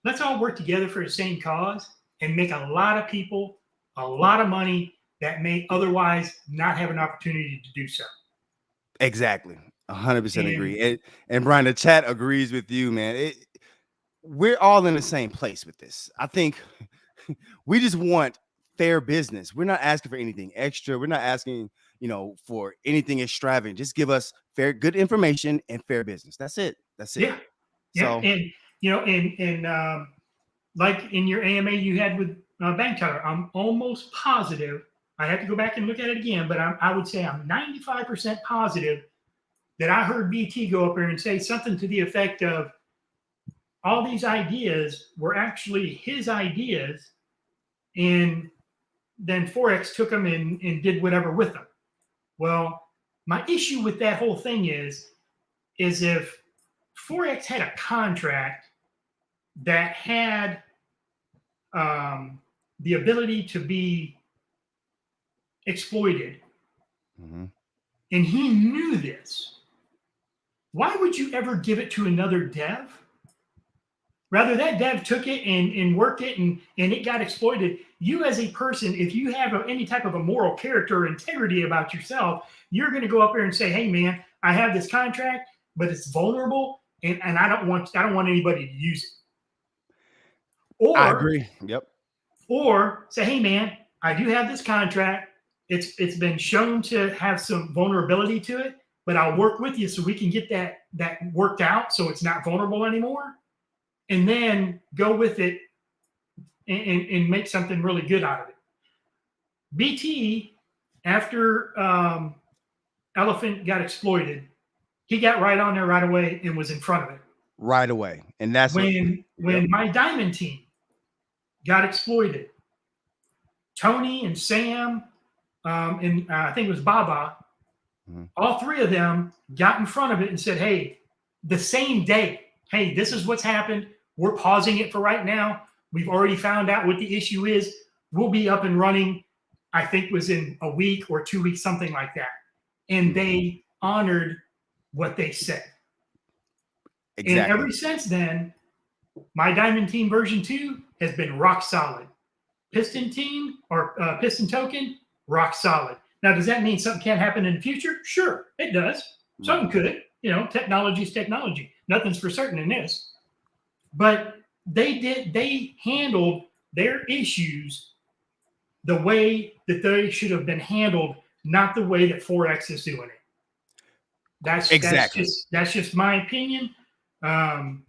let's all work together for the same cause and make a lot of people a lot of money that may otherwise not have an opportunity to do so. Exactly. 100% agree. And Brian, the chat agrees with you, man. We're all in the same place with this. I think we just want fair business. We're not asking for anything extra. We're not asking, for anything extravagant. Just give us good information and fair business. That's it. That's it. Yeah. Yeah. So And, like in your AMA you had with Bank Teller, I'm almost positive. I have to go back and look at it again, but I would say I'm 95% positive that I heard BT go up there and say something to the effect of all these ideas were actually his ideas, and then Forex took them and did whatever with them. Well, my issue with that whole thing is if Forex had a contract that had the ability to be exploited, and he knew this, why would you ever give it to another dev? Rather, that dev took it and worked it and it got exploited. You as a person, if you have any type of a moral character or integrity about yourself, you're going to go up there and say, hey, man, I have this contract, but it's vulnerable and I don't want anybody to use it. Or I agree. Yep. Or say, hey, man, I do have this contract. It's been shown to have some vulnerability to it, but I'll work with you so we can get that worked out so it's not vulnerable anymore. And then go with it and make something really good out of it. BT, after Elephant got exploited, he got right on there right away and was in front of it. Right away. And that's when my diamond team got exploited. Tony and Sam, and I think it was Baba, all three of them got in front of it and said, hey, the same day, hey, this is what's happened. We're pausing it for right now. We've already found out what the issue is. We'll be up and running, I think was in a week or 2 weeks, something like that. And they honored what they said. Exactly. And ever since then, my Diamond Team version 2 has been rock solid. Piston Team or Piston Token, rock solid. Now, does that mean something can't happen in the future? Sure, it does. Something could. Technology is technology. Nothing's for certain in this. But they handled their issues the way that they should have been handled, not the way that Forex is doing it. That's just my opinion. And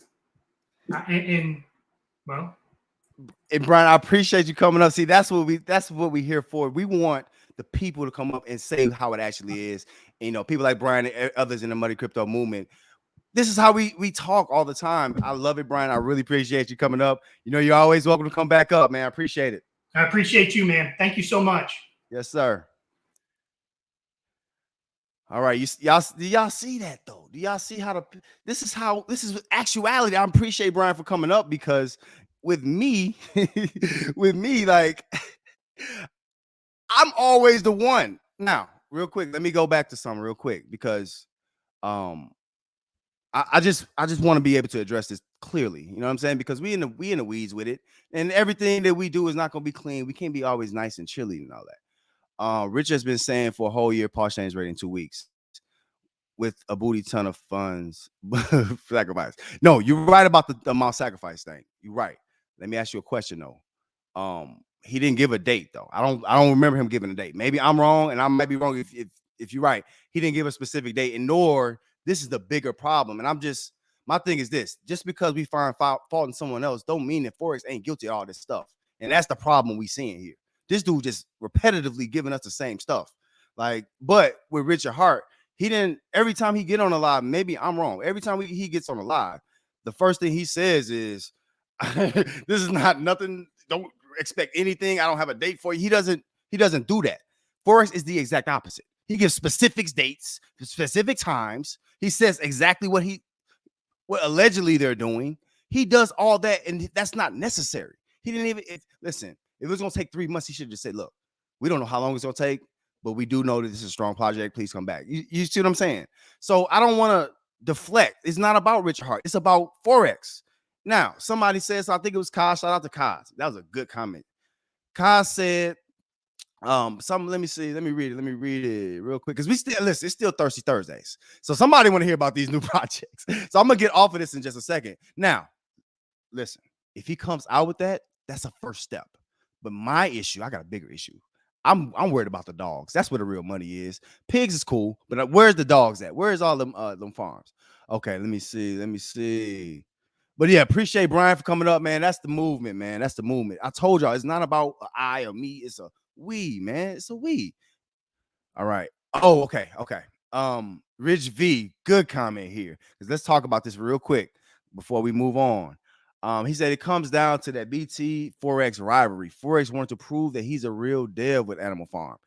Brian, I appreciate you coming up. See, that's what we're here for. We want the people to come up and say how it actually is. People like Brian and others in the Money Crypto movement. This is how we talk all the time. I love it, Brian. I really appreciate you coming up. You're always welcome to come back up, man. I appreciate it. I appreciate you, man. Thank you so much. Yes, sir. All right, do y'all see that though? Do y'all see how this is actuality? I appreciate Brian for coming up, because with me, like I'm always the one. Now, real quick, let me go back to something real quick, because I just want to be able to address this clearly. You know what I'm saying? Because we in the weeds with it, and everything that we do is not going to be clean. We can't be always nice and chilly and all that. Rich has been saying for a whole year, Paul Shane's rate in 2 weeks with a booty ton of funds sacrifice. No, you're right about the amount sacrifice thing. You're right. Let me ask you a question though. He didn't give a date though. I don't remember him giving a date. Maybe I'm wrong, and I might be wrong if you're right. He didn't give a specific date, and nor this is the bigger problem. And my thing is this: just because we find fault in someone else, don't mean that Forex ain't guilty of all this stuff. And that's the problem we seeing here. This dude just repetitively giving us the same stuff. But with Richard Hart, he didn't. Every time he get on a live, maybe I'm wrong. Every time he gets on a live, the first thing he says is, "This is not nothing. Don't expect anything. I don't have a date for you." He doesn't do that. Forex is the exact opposite. He gives specific dates, specific times. He says exactly what allegedly they're doing. He does all that, and that's not necessary. He didn't even listen. If it was going to take 3 months, he should have just said, look, we don't know how long it's going to take, but we do know that this is a strong project. Please come back. You see what I'm saying? So I don't want to deflect. It's not about Richard Hart. It's about Forex. Now, somebody says, I think it was Kaz. Shout out to Kaz. That was a good comment. Kaz said, let me see. Let me read it real quick. Because it's still Thirsty Thursdays. So somebody want to hear about these new projects. So I'm going to get off of this in just a second. Now, listen, if he comes out with that, that's a first step. But my issue, I got a bigger issue. I'm worried about the dogs. That's where the real money is. Pigs is cool, but where's the dogs at? Where's all them farms? Okay, let me see. Let me see. But yeah, appreciate Brian for coming up, man. That's the movement, man. That's the movement. I told y'all it's not about I or me. It's a we, man. It's a we. All right. Oh, okay, okay. Rich V, good comment here. Because let's talk about this real quick before we move on. He said it comes down to that BT Forex rivalry. Forex wanted to prove that he's a real dev with Animal Farm.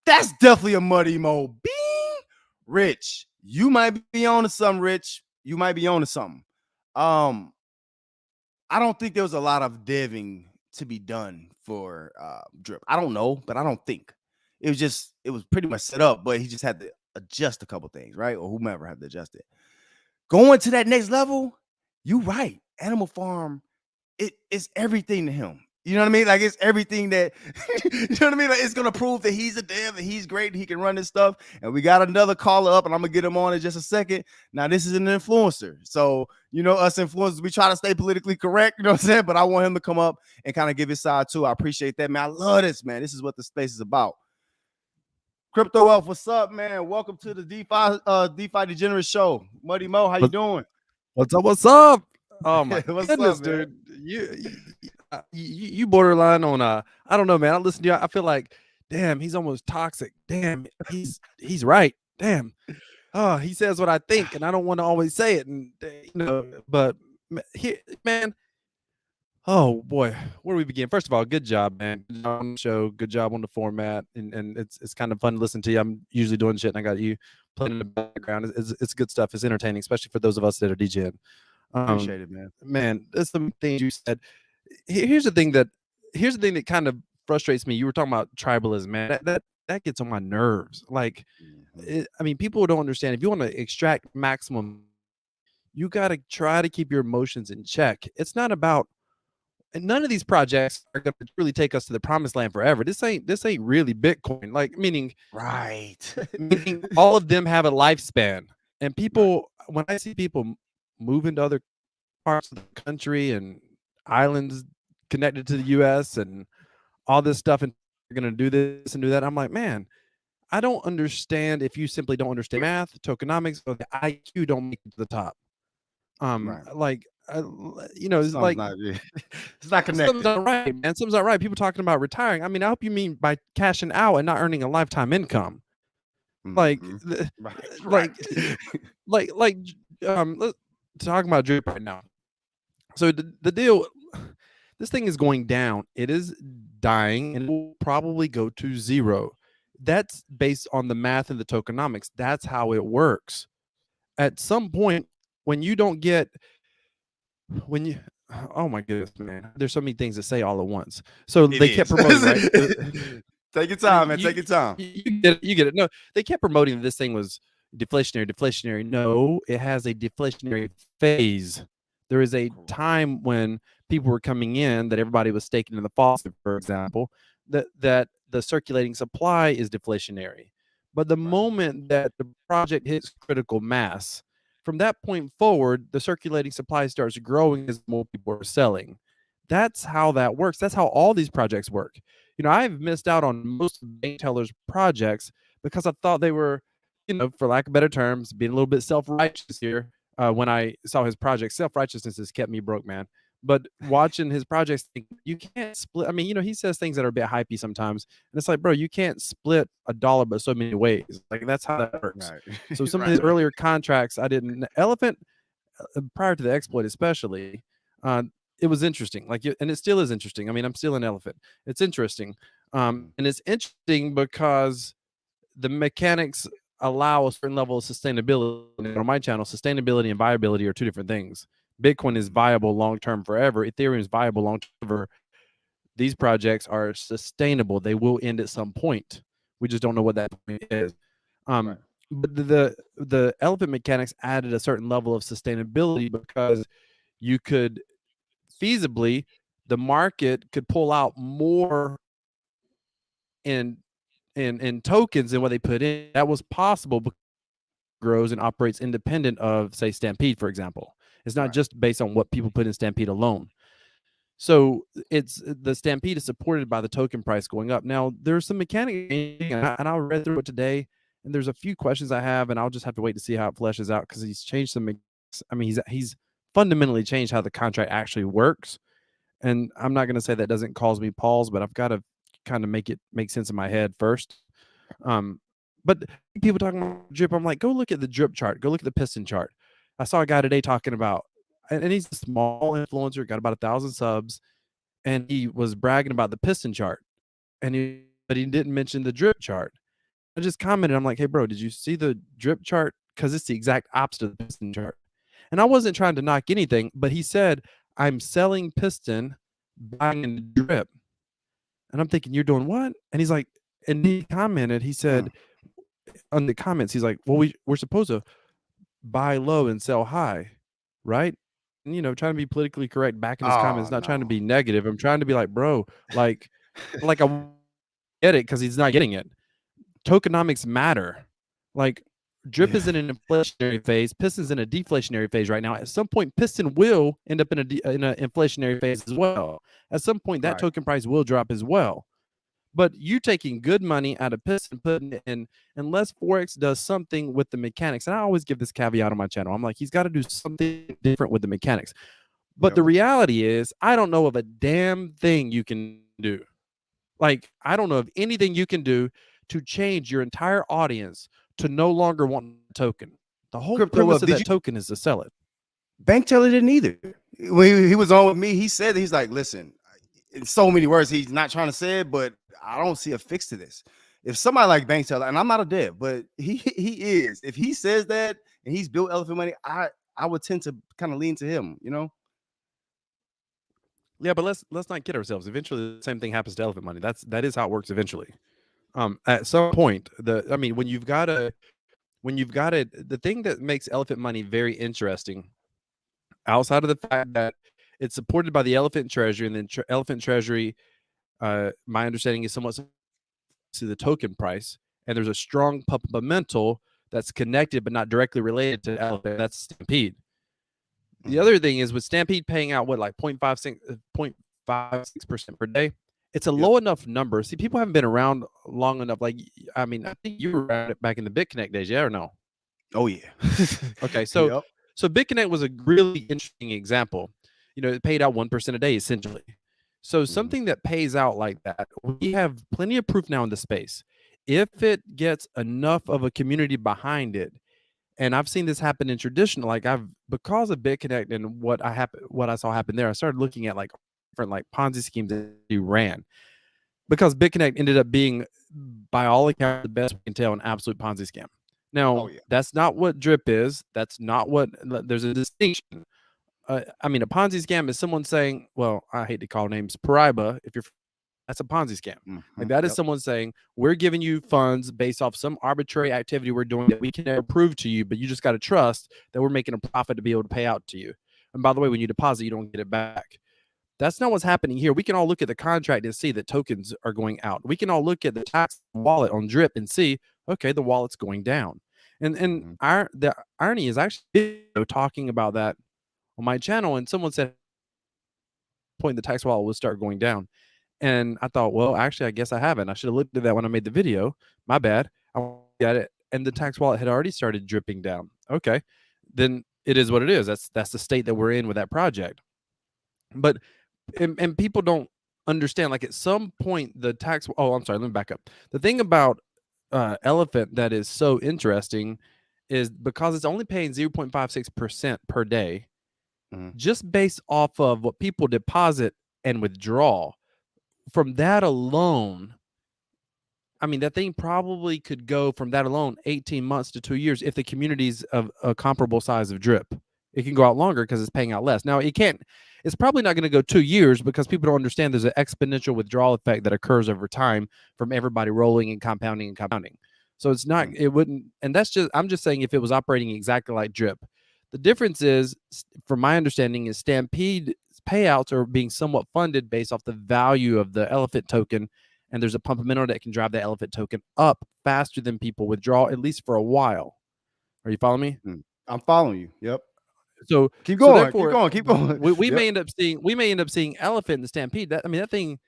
That's definitely a muddy mo. Bing, Rich. You might be on to something, Rich. You might be on to something. Um, I don't think there was a lot of deving to be done for Drip. I don't know, but I don't think it was pretty much set up, but he just had to adjust a couple things, right? Or whomever had to adjust it. Going to that next level, you right. Animal Farm, it's everything to him. You know what I mean? Like it's everything that you know what I mean? Like it's gonna prove that he's a dev and he's great and he can run this stuff. And we got another caller up, and I'm gonna get him on in just a second. Now, this is an influencer. So, you know, us influencers, we try to stay politically correct, you know what I'm saying? But I want him to come up and kind of give his side too. I appreciate that, man. I love this, man. This is what the space is about. Crypto Wealth, what's up, man? Welcome to the DeFi Degenerate Show. Muddy Mo, how you doing? What's up? What's up? Oh my What's goodness, up, man? dude! You borderline on I don't know, man. I listen to you. I feel like, damn, he's almost toxic. Damn, he's right. Damn. Oh, he says what I think, and I don't want to always say it. And but here, man. Oh boy, where do we begin? First of all, good job, man. Good job on the show. Good job on the format, and it's kind of fun to listen to you. I'm usually doing shit, and I got you playing in the background. It's good stuff. It's entertaining, especially for those of us that are DJing. Appreciate it, man. Man, that's the thing you said. Here's the thing that kind of frustrates me. You were talking about tribalism, man. That gets on my nerves. Like, I mean, people don't understand. If you want to extract maximum, you got to try to keep your emotions in check. It's not about. And none of these projects are going to truly take us to the promised land forever. This ain't really Bitcoin. Like, meaning all of them have a lifespan. And people, when I see people move into other parts of the country and islands connected to the US and all this stuff, and you're going to do this and do that, I'm like, man, I don't understand if you simply don't understand math, tokenomics, or the IQ don't make it to the top. Like, it's like it's not connected. Something's not right, man. Something's not right. People talking about retiring. I mean, I hope you mean by cashing out and not earning a lifetime income. Like, let's talk about Drip right now. So the deal, this thing is going down. It is dying, and it will probably go to zero. That's based on the math and the tokenomics. That's how it works. At some point, when you don't get, oh my goodness, man, there's so many things to say all at once. So they kept promoting, right? Take your time, man. Take your time. You get it. No, they kept promoting that this thing was deflationary. No, it has a deflationary phase. There is a time when people were coming in that everybody was staking in the faucet, for example, that the circulating supply is deflationary. But the moment that the project hits critical mass, from that point forward, the circulating supply starts growing as more people are selling. That's how that works. That's how all these projects work. I've missed out on most of Bank Teller's projects because I thought they were, for lack of better terms, being a little bit self-righteous here. When I saw his project, self-righteousness has kept me broke, man. But watching his projects, you can't split. I mean, he says things that are a bit hypey sometimes. And it's like, bro, you can't split a dollar but so many ways. Like, that's how that works. Right. So some of his earlier contracts, I didn't. Elephant, prior to the exploit especially, it was interesting. Like, and it still is interesting. I mean, I'm still an Elephant. It's interesting. And it's interesting because the mechanics allow a certain level of sustainability. On my channel, sustainability and viability are two different things. Bitcoin is viable long-term forever. Ethereum is viable long-term. These projects are sustainable. They will end at some point. We just don't know what that point is. But the Elephant mechanics added a certain level of sustainability because you could feasibly, the market could pull out more in tokens than what they put in. That was possible because it grows and operates independent of, say, Stampede, for example. It's not just based on what people put in Stampede alone. So it's the Stampede is supported by the token price going up. Now there's some mechanics, and I read through it today, and there's a few questions I have, and I'll just have to wait to see how it fleshes out because he's changed some. I mean, he's fundamentally changed how the contract actually works, and I'm not going to say that doesn't cause me pause, but I've got to kind of make sense in my head first. But people talking about drip, I'm like, go look at the drip chart, go look at the piston chart. I saw a guy today talking about, and he's a small influencer, got about 1,000 subs, and he was bragging about the piston chart, but he didn't mention the drip chart. I just commented, I'm like, hey bro, did you see the drip chart? Because it's the exact opposite of the piston chart. And I wasn't trying to knock anything, but he said, I'm selling piston, buying in drip. And I'm thinking, you're doing what? And he's like, and he commented, he said on the comments, he's like, well, we're supposed to buy low and sell high, right? And, trying to be politically correct back in his comments, not trying to be negative. I'm trying to be like, bro, like I get it because he's not getting it. Tokenomics matter. Like drip is in an inflationary phase, piston's in a deflationary phase right now. At some point, piston will end up in an inflationary phase as well. At some point, that token price will drop as well. But you taking good money out of piston, putting it in, unless Forex does something with the mechanics. And I always give this caveat on my channel. I'm like, he's got to do something different with the mechanics. But the reality is, I don't know of a damn thing you can do. Like, I don't know of anything you can do to change your entire audience to no longer want a token. The whole premise of that token is to sell it. Bank teller didn't either. When he was on with me, he said, he's like, listen, in so many words, he's not trying to say it, but I don't see a fix to this. If somebody like bank teller, and I'm not a dev, but he is, if he says that and he's built Elephant Money, I would tend to kind of lean to him, Yeah, but let's not kid ourselves. Eventually, the same thing happens to Elephant Money. That is how it works eventually. At some point, when you've got it, the thing that makes Elephant Money very interesting, outside of the fact that it's supported by the Elephant Treasury, and then Elephant Treasury, my understanding is somewhat to the token price, and there's a strong fundamental that's connected but not directly related to Elephant. That's Stampede. The other thing is with Stampede paying out like 0.56% per day, it's a low enough number. See, people haven't been around long enough. Like, I mean, I think you were around back in the BitConnect days, yeah or no? Oh yeah. Okay, so BitConnect was a really interesting example. It paid out 1% a day essentially. So something that pays out like that, we have plenty of proof now in the space. If it gets enough of a community behind it, and I've seen this happen in traditional, like because of BitConnect and what I saw happen there, I started looking at like different like Ponzi schemes that you ran, because BitConnect ended up being, by all accounts, the best we can tell, an absolute Ponzi scam. Now, that's not what drip is. That's not what. There's a distinction. I mean, a Ponzi scam is someone saying, well, I hate to call names, Pariba. That's a Ponzi scam. Like that is someone saying, we're giving you funds based off some arbitrary activity we're doing that we can never prove to you, but you just got to trust that we're making a profit to be able to pay out to you. And by the way, when you deposit, you don't get it back. That's not what's happening here. We can all look at the contract and see that tokens are going out. We can all look at the tax wallet on drip and see, okay, the wallet's going down. And the irony is actually talking about that on my channel, and someone said point the tax wallet will start going down. And I thought, well, actually, I guess I haven't. I should have looked at that when I made the video. My bad. I got it. And the tax wallet had already started dripping down. Okay. Then it is what it is. That's the state that we're in with that project. But, and people don't understand, like at some point the tax, oh, I'm sorry, let me back up. The thing about Elephant that is so interesting is because it's only paying 0.56% per day, just based off of what people deposit and withdraw. From that alone, I mean, that thing probably could go from that alone 18 months to 2 years if the community's of a comparable size of drip. It can go out longer because it's paying out less. Now, it's probably not going to go 2 years because people don't understand there's an exponential withdrawal effect that occurs over time from everybody rolling and compounding and compounding. So it's not, it wouldn't, and I'm just saying if it was operating exactly like drip. The difference is, from my understanding, is Stampede payouts are being somewhat funded based off the value of the Elephant token, and there's a pumpamental that can drive the Elephant token up faster than people withdraw, at least for a while. Are you following me? I'm following you. Yep. So keep so going, therefore, keep going. we Yep. may end up seeing elephant in the stampede. That, I mean, that thing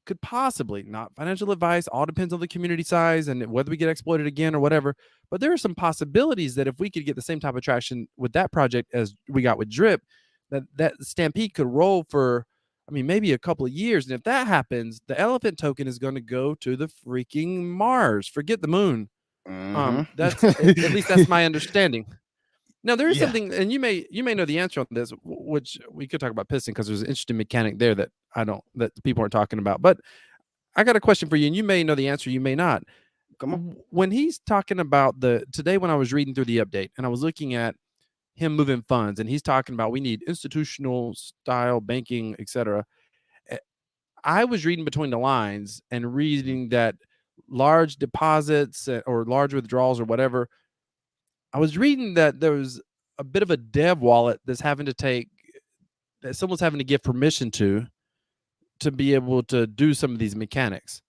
could possibly, not financial advice, all depends on the community size and whether we get exploited again or whatever. But there are some possibilities that if we could get the same type of traction with that project as we got with Drip, that stampede could roll for, I mean, maybe a couple of years. And if that happens, the elephant token is going to go to the freaking Mars. Forget the moon. That's at least that's my understanding. Now there is Yeah. something, and you may know the answer on this, which we could talk about Piston because there's an interesting mechanic there that that people aren't talking about. But I got a question for you, and you may know the answer, you may not. Come on. When he's talking about today, when I was reading through the update and I was looking at him moving funds, and he's talking about we need institutional style banking, etc. I was reading between the lines and reading that large deposits or large withdrawals or whatever. I was reading that there was a bit of a dev wallet that someone's having to give permission to be able to do some of these mechanics.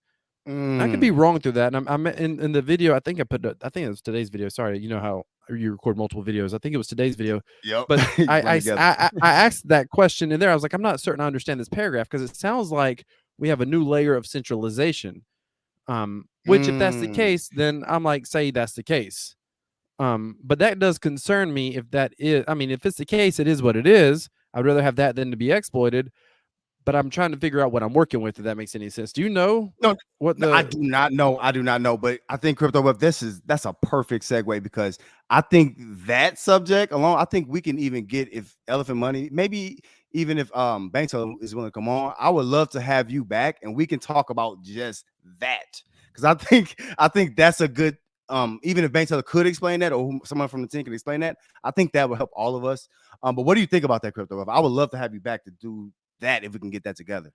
I could be wrong through that. And I'm in the video. I think I think it was today's video. Sorry, you know how you record multiple videos. I think it was today's video. Yep. But I asked that question in there. I was like, I'm not certain I understand this paragraph because it sounds like we have a new layer of centralization. Which if that's the case, then I'm like, say that's the case. But that does concern me if that is, I mean, if it's the case, it is what it is. I'd rather have that than to be exploited. But I'm trying to figure out what I'm working with, if that makes any sense. Do you know what I do not know. I do not know. But I think crypto web, that's a perfect segue because I think that subject alone, I think we can even get if elephant.money, maybe even if Banks is willing to come on, I would love to have you back and we can talk about just that. Because I think that's a good even if Banks could explain that or someone from the team can explain that, I think that would help all of us. But what do you think about that crypto web? I would love to have you back to do that if we can get that together.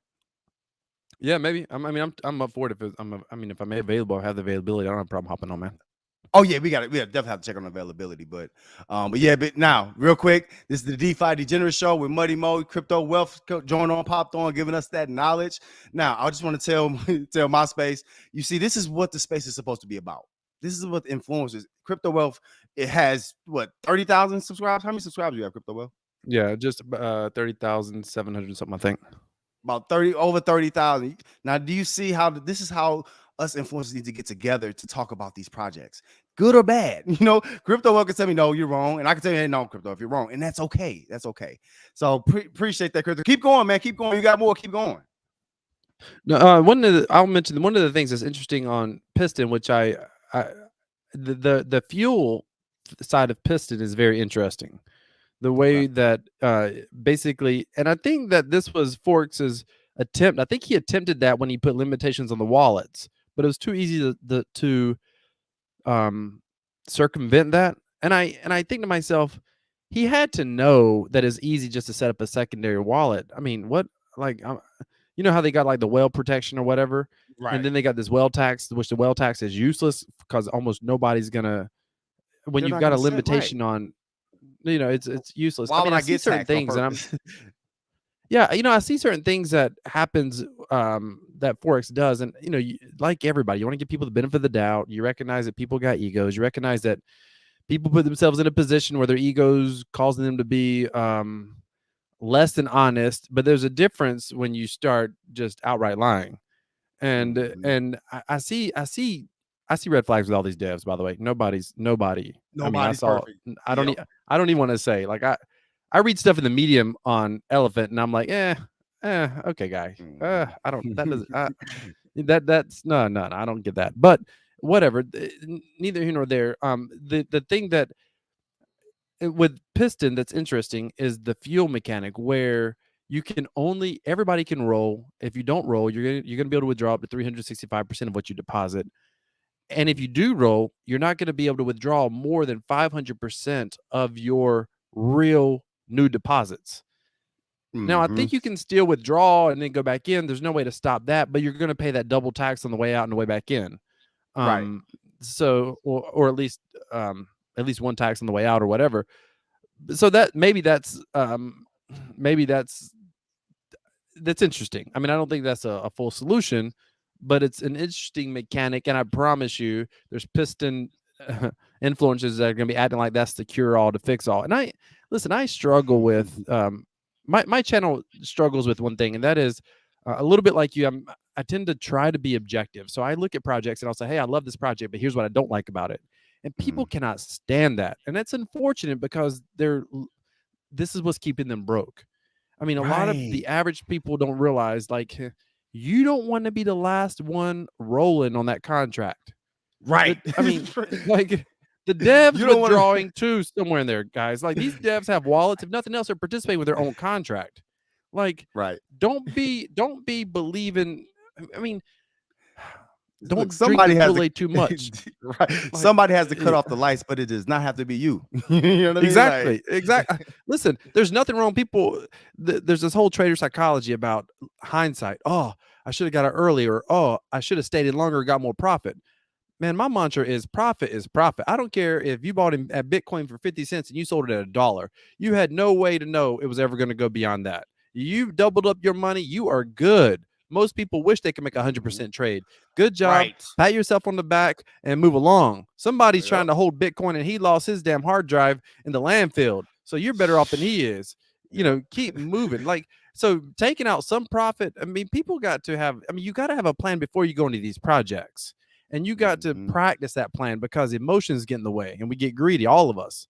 Yeah, maybe. I'm up for it if if I'm available, I have the availability. I don't have a problem hopping on, man. Oh yeah, we definitely have to check on availability, but yeah, but now real quick, this is the DeFi Degenerate Show with Muddy Mo, Crypto Wealth popped on, giving us that knowledge. Now I just want to tell my space, you see, this is what the space is supposed to be about. This is what influences Crypto Wealth. It has what 30,000 subscribers. How many subscribers do you have, Crypto Wealth? Yeah, just 30,700 something, I think. About over 30,000. Now, do you see how this is how us influencers need to get together to talk about these projects, good or bad? You know, Crypto Wealth can tell me no, you're wrong, and I can tell you, hey, no, Crypto, if you're wrong, and that's okay. That's okay. So appreciate that, Crypto. Keep going, man. Keep going. You got more. Keep going. No, I'll mention one of the things that's interesting on Piston, which the fuel side of Piston is very interesting. The way that basically, and I think that this was Forex's attempt. I think he attempted that when he put limitations on the wallets, but it was too easy to circumvent that. And I think to myself, he had to know that it's easy just to set up a secondary wallet. I mean, what you know how they got like the whale protection or whatever, Right? And then they got this whale tax, which the whale tax is useless because almost nobody's gonna. When you've got a limitation on, you know, it's useless. Why would I get certain things, and yeah, you know, I see certain things that happens that Forex does, and you know, like everybody, you want to give people the benefit of the doubt. You recognize that people got egos. You recognize that people put themselves in a position where their egos causing them to be less than honest. But there's a difference when you start just outright lying, and I see red flags with all these devs. By the way, nobody. I mean, I don't even want to say like I read stuff in the Medium on Elephant, and I'm like, okay, guy. I don't. That doesn't. That's no. I don't get that. But whatever. Neither here nor there. The thing that with Piston that's interesting is the fuel mechanic, where you can everybody can roll. If you don't roll, you're gonna be able to withdraw up to 365% of what you deposit. And if you do roll, you're not going to be able to withdraw more than 500% of your real new deposits. Now, I think you can still withdraw and then go back in. There's no way to stop that, but you're going to pay that double tax on the way out and the way back in. Right. So, or at least one tax on the way out or whatever. So that maybe that's interesting. I mean, I don't think that's a full solution, but it's an interesting mechanic, and I promise you, there's Piston influencers that are going to be acting like that's the cure-all to fix all. And listen, I struggle with my channel struggles with one thing, and that is a little bit like you. I tend to try to be objective. So I look at projects and I'll say, hey, I love this project, but here's what I don't like about it. And people cannot stand that. And that's unfortunate because this is what's keeping them broke. I mean, a lot of the average people don't realize, like, you don't want to be the last one rolling on that contract. Right. I mean, like, the devs withdrawing too somewhere in there, guys. Like, these devs have wallets. If nothing else, they're participating with their own contract. Like, don't be believing. I mean, don't drink the Kool-Aid too much. Right. Like, somebody has to cut off the lights, but it does not have to be you. You know what I mean? Exactly. Exactly. Listen, there's nothing wrong. People, there's this whole trader psychology about hindsight. Oh, I should have got it earlier. Oh, I should have stayed in longer, got more profit. Man, my mantra is profit is profit. I don't care if you bought him at Bitcoin for 50 cents and you sold it at $1. You had no way to know it was ever going to go beyond that. You doubled up your money. You are good. Most people wish they could make 100% trade. Good job. Pat yourself on the back and move along. Somebody's trying to hold Bitcoin and he lost his damn hard drive in the landfill. So you're better off than he is. You know, keep moving. Like, so taking out some profit. I mean, people got to have, I mean, you got to have a plan before you go into these projects. And you got to practice that plan because emotions get in the way and we get greedy, all of us.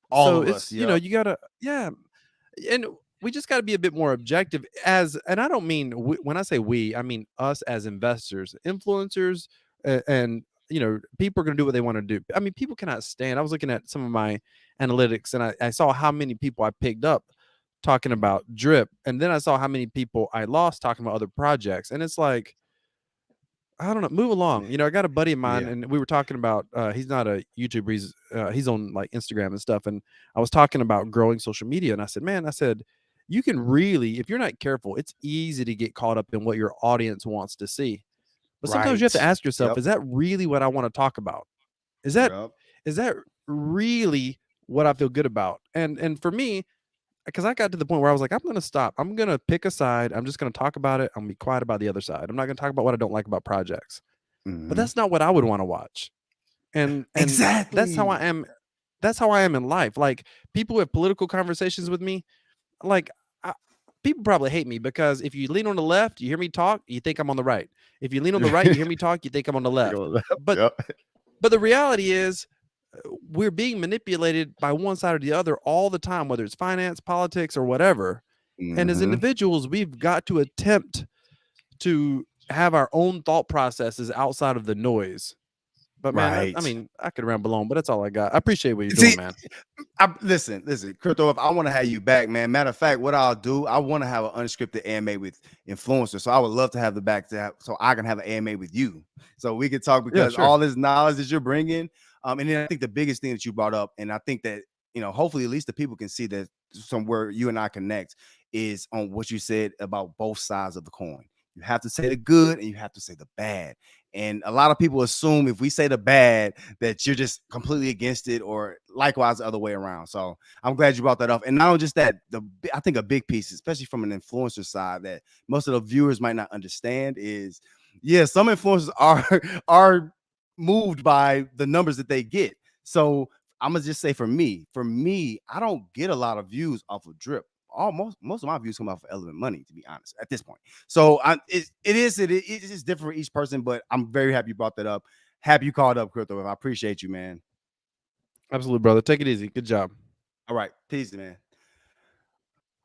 All of us, you know, you gotta, and we just got to be a bit more objective and I don't mean when I say we, I mean us as investors, influencers, and you know, people are going to do what they want to do. I mean, people cannot stand. I was looking at some of my analytics and I saw how many people I picked up talking about drip, and then I saw how many people I lost talking about other projects, and it's like, I don't know, move along. You know, I got a buddy of mine and we were talking about, he's not a YouTuber. He's on like Instagram and stuff. And I was talking about growing social media. And I said, man, you can really, if you're not careful, it's easy to get caught up in what your audience wants to see. But sometimes you have to ask yourself, is that really what I want to talk about? Is that really what I feel good about? And for me, because I got to the point where I was like, I'm going to stop. I'm going to pick a side. I'm just going to talk about it. I'm going to be quiet about the other side. I'm not going to talk about what I don't like about projects. But that's not what I would want to watch. And exactly, that's how I am. That's how I am in life. Like, people who have political conversations with me, like, people probably hate me because if you lean on the left, you hear me talk, you think I'm on the right. If you lean on the right, you hear me talk, you think I'm on the left. But the reality is, we're being manipulated by one side or the other all the time, whether it's finance, politics, or whatever. And as individuals, we've got to attempt to have our own thought processes outside of the noise. But man, I mean, I could ramble on, but that's all I got. I appreciate what you're doing, man. Listen, Crypto, if I want to have you back, man. Matter of fact, what I'll do, I want to have an unscripted AMA with influencers. So I would love to have the back so I can have an AMA with you. So we can talk, because all this knowledge that you're bringing. And then I think the biggest thing that you brought up, and I think that, you know, hopefully at least the people can see that somewhere you and I connect, is on what you said about both sides of the coin. You have to say the good and you have to say the bad. And a lot of people assume if we say the bad that you're just completely against it, or likewise the other way around. So I'm glad you brought that up. And not only just that, I think a big piece, especially from an influencer side, that most of the viewers might not understand is, some influencers are moved by the numbers that they get. So I'm gonna just say, for me, I don't get a lot of views off of drip. Most of my views come off of elephant.money, to be honest, at this point. So it is different for each person, but I'm very happy you brought that up. Happy you called up, Crypto. I appreciate you, man. Absolutely, brother. Take it easy. Good job. All right, peace, man.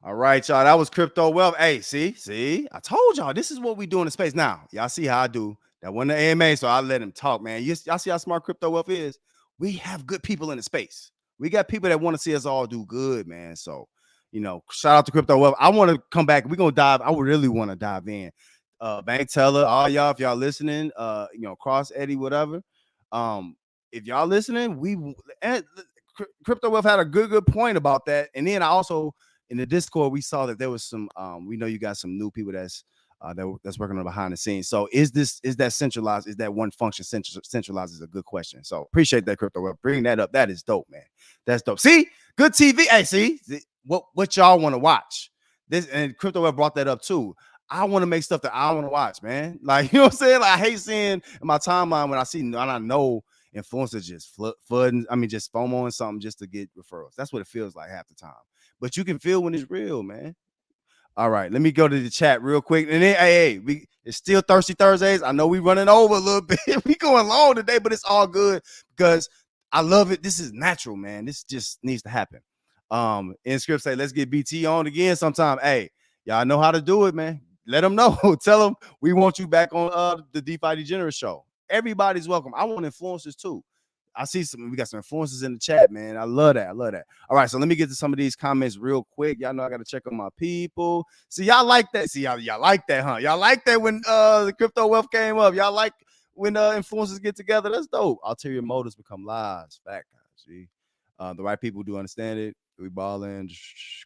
All right, y'all. That was Crypto Wealth. Hey, see, I told y'all this is what we do in the space. Now, y'all see how I do. That wasn't the AMA, so I let him talk, man. Y'all see how smart Crypto Wealth is? We have good people in the space. We got people that want to see us all do good, man. So, you know, shout out to Crypto Wealth. I want to come back. We're gonna dive. I would really want to dive in. Bank Teller, all y'all, if y'all listening, you know, Cross Eddie, whatever. If y'all listening, Crypto Wealth had a good point about that. And then I also, in the Discord, we saw that there was some. We know you got some new people that's working on behind the scenes. So is that centralized? Is that one function centralized? Is a good question. So appreciate that, Crypto Wealth. Bring that up. That is dope, man. That's dope. See, good TV. Hey, see what y'all want to watch. This, and Crypto Wealth brought that up too. I want to make stuff that I want to watch, man. Like, you know what I'm saying? Like, I hate seeing in my timeline when I see, and I know influencers just flooding. I mean, just FOMOing something just to get referrals. That's what it feels like half the time. But you can feel when it's real, man. All right, let me go to the chat real quick. And then, it's still Thirsty Thursdays. I know we running over a little bit. We going long today, but it's all good because I love it. This is natural, man. This just needs to happen. In script say, let's get BT on again sometime. Hey, y'all know how to do it, man. Let them know. Tell them we want you back on the DeFi Degenerate show. Everybody's welcome. I want influencers too. I see we got some influencers in the chat, man. I love that. All right, so let me get to some of these comments real quick. Y'all know I got to check on my people. See, y'all like that. See, y'all like that, huh? Y'all like that when the crypto wealth came up. Y'all like when influencers get together. That's dope. Ulterior motives become lies. Fact, see. The right people do understand it. We balling.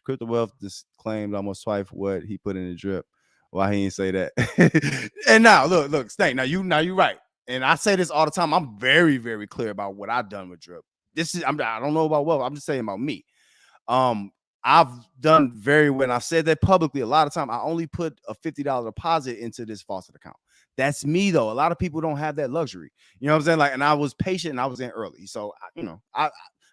Crypto wealth just claimed almost twice what he put in the drip. Why he didn't say that? And now, look, Stank. Now you right. And I say this all the time. I'm very, very clear about what I've done with drip. I don't know about wealth. I'm just saying about me. I've done very well. And I've said that publicly a lot of time. I only put a $50 deposit into this faucet account. That's me though. A lot of people don't have that luxury. You know what I'm saying? Like, and I was patient and I was in early. So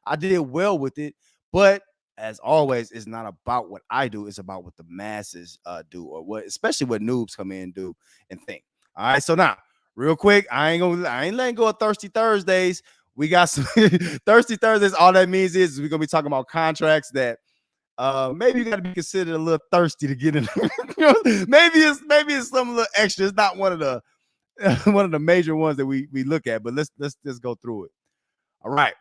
I did well with it. But as always, it's not about what I do. It's about what the masses do, or especially what noobs come in and do and think. All right. So now, real quick, I ain't letting go of Thirsty Thursdays. We got some Thirsty Thursdays. All that means is we're gonna be talking about contracts that maybe you got to be considered a little thirsty to get in. maybe it's some little extra. It's not one of the major ones that we look at, but let's just go through it. All right.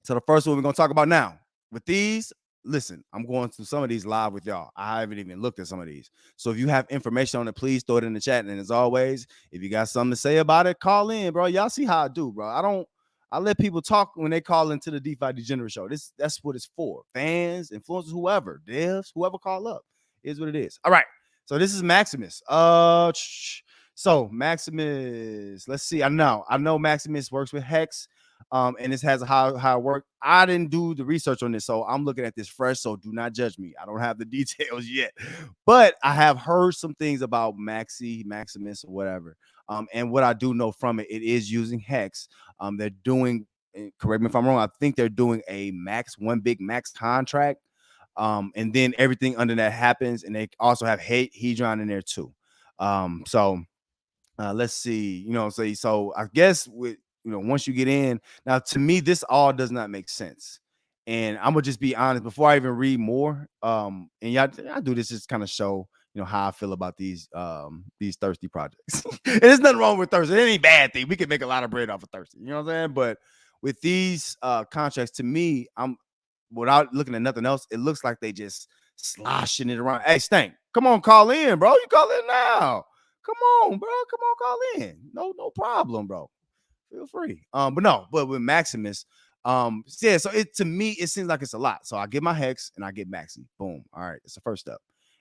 So the first one we're gonna talk about now. With these, listen, I'm going through some of these live with y'all. I haven't even looked at some of these. So if you have information on it, please throw it in the chat. And as always, if you got something to say about it, call in, bro. Y'all see how I do, bro. I let people talk when they call into the DeFi Degenerate show. That's what it's for. Fans, influencers, whoever, devs, whoever call up, is what it is. All right. So this is Maximus. So Maximus, let's see. I know Maximus works with Hex. And this has how it worked. I didn't do the research on this, so I'm looking at this fresh. So do not judge me. I don't have the details yet, but I have heard some things about Maximus, or whatever. And what I do know from it is using Hex. They're doing. Correct me if I'm wrong. I think they're doing one big max contract. And then everything under that happens, and they also have Hedron in there too. Let's see. So I guess with. Once you get in, now to me, this all does not make sense. And I'm gonna just be honest before I even read more. And I do this just kind of show, how I feel about these thirsty projects. And there's nothing wrong with thirsty. It ain't a bad thing. We can make a lot of bread off of thirsty. You know what I'm saying? But with these contracts, to me, I'm without looking at nothing else, it looks like they just sloshing it around. Hey, Stank, come on, call in, bro. You call in now. Come on, bro. Come on, call in. No problem, bro. Feel free. But with Maximus, so to me, it seems like it's a lot. So I get my Hex and I get Maxi. Boom. All right, it's the first step.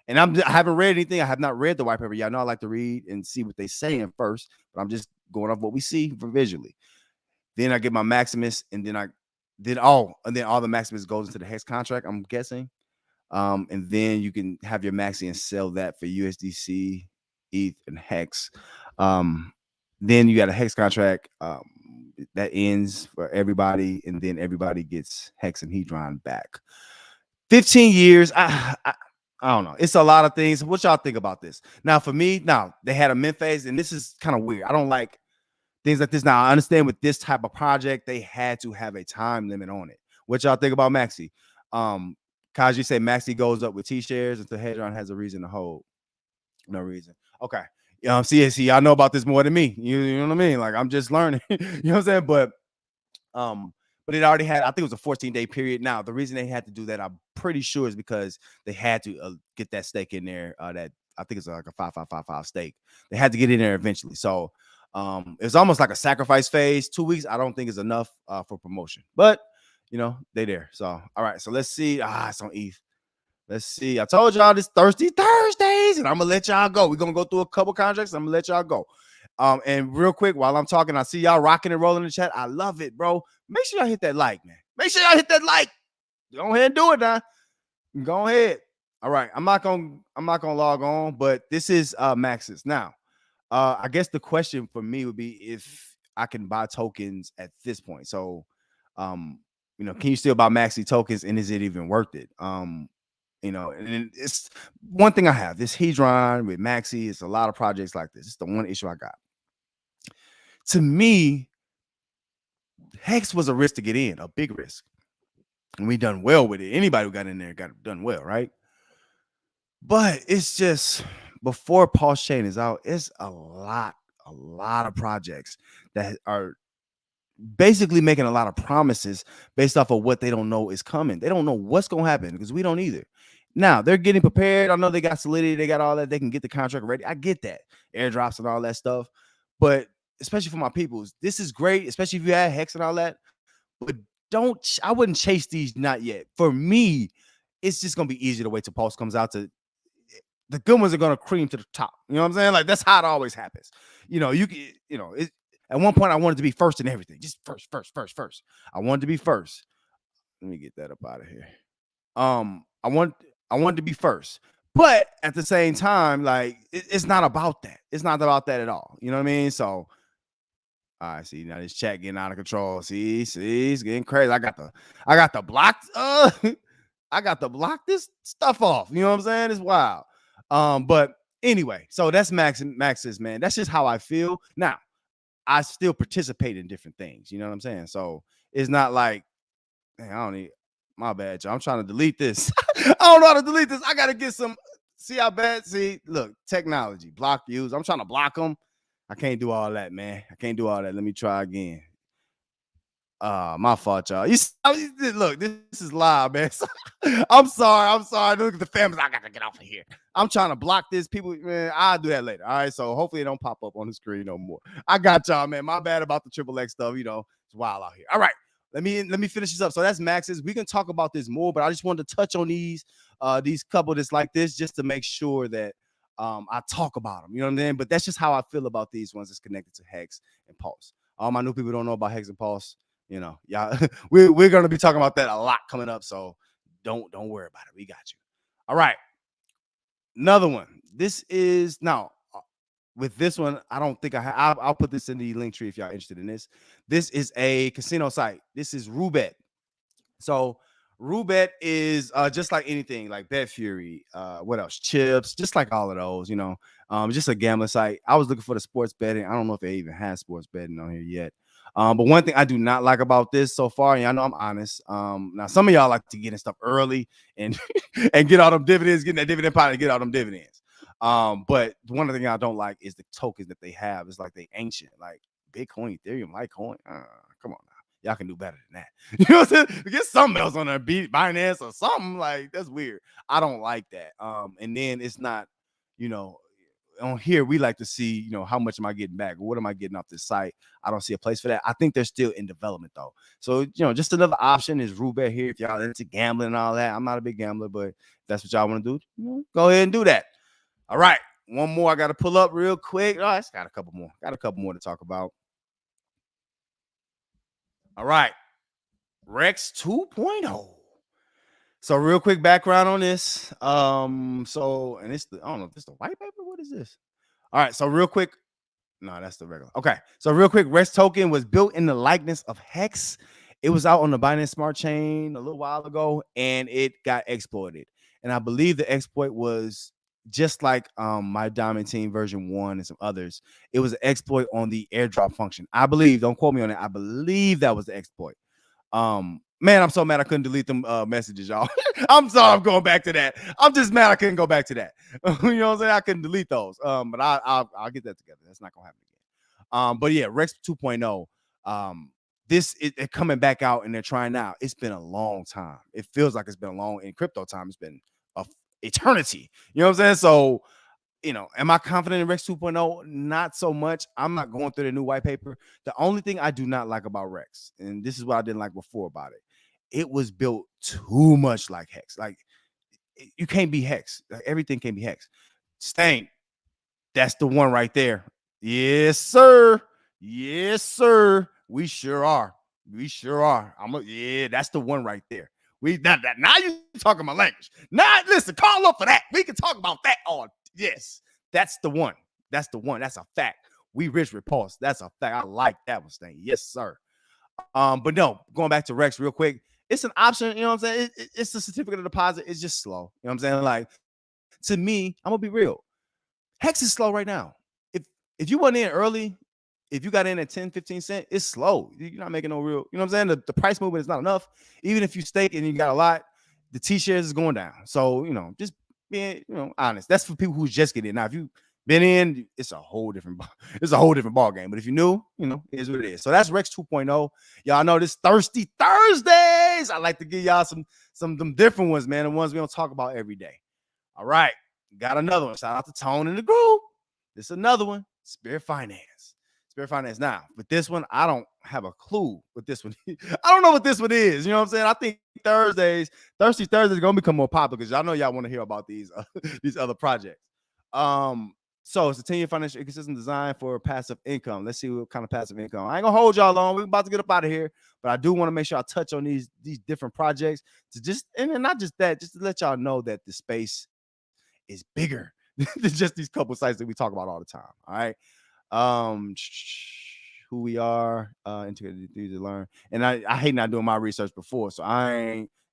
And I haven't read anything. I have not read the white paper. Y'all know I like to read and see what they saying first, but I'm just going off what we see visually. Then I get my Maximus, and then all the Maximus goes into the Hex contract, I'm guessing. And then you can have your Maxi and sell that for USDC, ETH, and Hex. Then you got a Hex contract that ends for everybody, and then everybody gets Hex and Hedron back. 15 years. I don't know. It's a lot of things. What y'all think about this? Now, for me, they had a mint phase, and this is kind of weird. I don't like things like this. Now, I understand with this type of project, they had to have a time limit on it. What y'all think about Maxi? Kaji said Maxi goes up with T-shares until Hedron has a reason to hold. No reason. Okay. See, I know about this more than me. You know what I mean? Like, I'm just learning. You know what I'm saying? But it already had, I think it was a 14-day period. Now, the reason they had to do that, I'm pretty sure, is because they had to get that stake in there. That I think it's like a 5555 stake. They had to get in there eventually. So it's almost like a sacrifice phase. 2 weeks, I don't think is enough for promotion. But they there. So all right. So let's see. It's on ETH. Let's see. I told y'all this Thirsty Thursdays, and I'm gonna let y'all go. We're gonna go through a couple contracts. I'm gonna let y'all go. And real quick, while I'm talking, I see y'all rocking and rolling in the chat. I love it, bro. Make sure y'all hit that like, man. Make sure y'all hit that like. Go ahead and do it now. Go ahead. All right. I'm not gonna log on, but this is Max's. Now, I guess the question for me would be, if I can buy tokens at this point. So, you know, can you still buy maxi tokens, and is it even worth it? You know, and it's one thing I have this Hedron with maxi. It's a lot of projects like this. It's the one issue I got. To me, Hex was a risk to get in, a big risk, and we done well with it. Anybody who got in there got done well, right? But it's just before Pulse Chain is out, it's a lot of projects that are basically making a lot of promises based off of what they don't know is coming. They don't know what's going to happen because we don't either. Now they're getting prepared. I know they got Solidity, they got all that. They can get the contract ready. I get that, airdrops and all that stuff. But especially for my peoples, this is great, especially if you had Hex and all that. But I wouldn't chase these, not yet. For me, it's just gonna be easier to wait till Pulse comes out. To the good ones are gonna cream to the top. You know what I'm saying? Like that's how it always happens. You know, at one point I wanted to be first in everything. Just first. I wanted to be first. Let me get that up out of here. I wanted to be first. But at the same time, like it's not about that. It's not about that at all. You know what I mean? So I see now this chat getting out of control. See, it's getting crazy. I got to block. I got to block this stuff off. You know what I'm saying? It's wild. But anyway, so that's Max's, man. That's just how I feel. Now, I still participate in different things. You know what I'm saying? So it's not like, man, I don't need. My bad, y'all. I'm trying to delete this. I don't know how to delete this. I got to get some. See how bad? See, look, technology, block views. I'm trying to block them. I can't do all that, man. I can't do all that. Let me try again. My fault, y'all. Look, this is live, man. I'm sorry. Look at the families. I got to get off of here. I'm trying to block this. People, man, I'll do that later. All right. So hopefully it don't pop up on the screen no more. I got y'all, man. My bad about the XXX stuff. You know, it's wild out here. All right. Let me finish this up. So that's Max's. We can talk about this more, but I just wanted to touch on these couple that's like this just to make sure that I talk about them. You know what I'm saying? But that's just how I feel about these ones that's connected to Hex and Pulse. All my new people don't know about Hex and Pulse. You know, y'all, we're gonna be talking about that a lot coming up. So don't worry about it. We got you. All right. Another one. This is now. With this one, I don't think I'll put this in the link tree if y'all interested in this. This is a casino site. This is Roobet. So Roobet is just like anything, like BetFury, what else? Chips, just like all of those, you know. Just a gambling site. I was looking for the sports betting. I don't know if they even have sports betting on here yet. But one thing I do not like about this so far, and I know I'm honest. Now some of y'all like to get in stuff early and and get all them dividends, getting that dividend pot and get all them dividends. But one of the things I don't like is the tokens that they have. It's like they ancient, like Bitcoin, Ethereum, Litecoin. Come on now. Y'all can do better than that. You know what I'm saying? Get something else on there, Binance or something. Like that's weird. I don't like that. And then it's not, you know, on here we like to see, you know, how much am I getting back? What am I getting off this site? I don't see a place for that. I think they're still in development though. So, you know, just another option is Roobet here. If y'all into gambling and all that, I'm not a big gambler, but if that's what y'all want to do, you know, go ahead and do that. All right, one more I got to pull up real quick. Oh, it's got a couple more to talk about. All right, Rex 2.0. So real quick background on this. So and it's I don't know if it's the white paper. What is this? All right, so real quick. No, that's the regular. Okay, so real quick, Rex token was built in the likeness of Hex. It was out on the Binance Smart Chain a little while ago, and it got exploited. And I believe the exploit was just like my Diamond Team version 1 and some others. It was an exploit on the airdrop function. I believe, don't quote me on it. I believe that was the exploit. Man, I'm so mad I couldn't delete them messages, y'all. I'm sorry, I'm going back to that. I'm just mad I couldn't go back to that. You know what I'm saying? I couldn't delete those. But I'll get that together. That's not gonna happen again. But yeah, Rex 2.0. This is coming back out and they're trying now. It's been a long time. It feels like it's been a long in crypto time. It's been a eternity. You know what I'm saying? So, you know, am I confident in Rex 2.0? Not so much. I'm not going through the new white paper. The only thing I do not like about Rex, and this is what I didn't like before about it, it was built too much like Hex. Like you can't be Hex. Like, everything can be Hex. Stain, that's the one right there. Yes, sir. Yes, sir. We sure are. Yeah, that's the one right there. Now you talking my language. Now listen, call up for that. We can talk about that all. Yes, that's the one. That's a fact. We rich repulse. That's a fact. I like that one, Stan. Yes, sir. But no, going back to Rex real quick, it's an option. You know what I'm saying? It's a certificate of deposit. It's just slow. You know what I'm saying? Like, to me, I'm gonna be real. Hex is slow right now. If you went in early, if you got in at 10, 15 cents, it's slow. You're not making no real, you know what I'm saying? The price movement is not enough. Even if you stake and you got a lot, the T-shares is going down. So, just being, honest. That's for people who's just getting in. Now, if you been in, it's a whole different ball game. But if you're new, it is what it is. So that's Rex 2.0. Y'all know this Thirsty Thursdays. I like to give y'all some them different ones, man. The ones we don't talk about every day. All right. Got another one. Shout out to Tone in the group. This is another one. Spirit Finance. Now, with this one, I don't have a clue what this one is. I don't know what this one is. You know what I'm saying? I think Thirsty Thursdays are gonna become more popular because y'all know y'all want to hear about these other projects. So it's a 10-year financial ecosystem designed for passive income. Let's see what kind of passive income. I ain't gonna hold y'all long. We're about to get up out of here, but I do want to make sure I touch on these different projects and not just that, just to let y'all know that the space is bigger than just these couple sites that we talk about all the time. All right. Who we are, integrated to learn. And I hate not doing my research before. So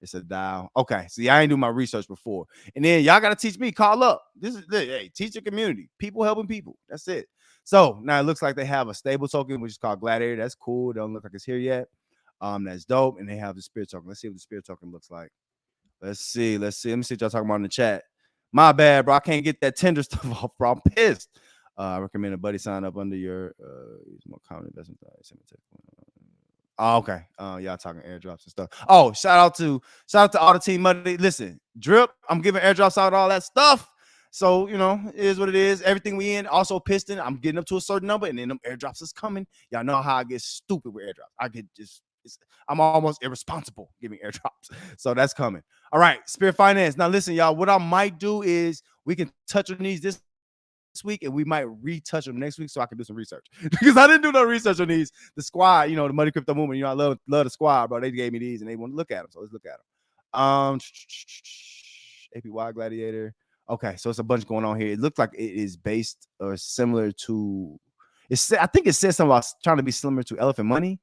it's a dial. Okay. See, I ain't doing my research before. And then y'all got to teach me, call up. Teach your community, people helping people. That's it. So now it looks like they have a stable token, which is called Gladiator. That's cool. It don't look like it's here yet. That's dope. And they have the spirit token. Let's see what the spirit token looks like. Let's see. Let me see what y'all talking about in the chat. My bad, bro. I can't get that tender stuff off, bro. I'm pissed. I recommend a buddy sign up under your more common investment. Oh, okay. Y'all talking airdrops and stuff. Oh, shout out to all the team money. Listen, Drip, I'm giving airdrops out, all that stuff. So, it is what it is. Everything we in. Also, Piston, I'm getting up to a certain number, and then them airdrops is coming. Y'all know how I get stupid with airdrops. I'm almost irresponsible giving airdrops. So that's coming. All right, Spirit Finance. Now, listen, y'all, what I might do is we can touch on these this week, and we might retouch them next week so I can do some research because I didn't do no research on these. The squad, the Money Crypto Movement, I love the squad, bro. They gave me these and they want to look at them, so let's look at them. APY Gladiator. Okay, so it's a bunch going on here. It looks like it is based or similar to. I think it says something about trying to be similar to Elephant.money.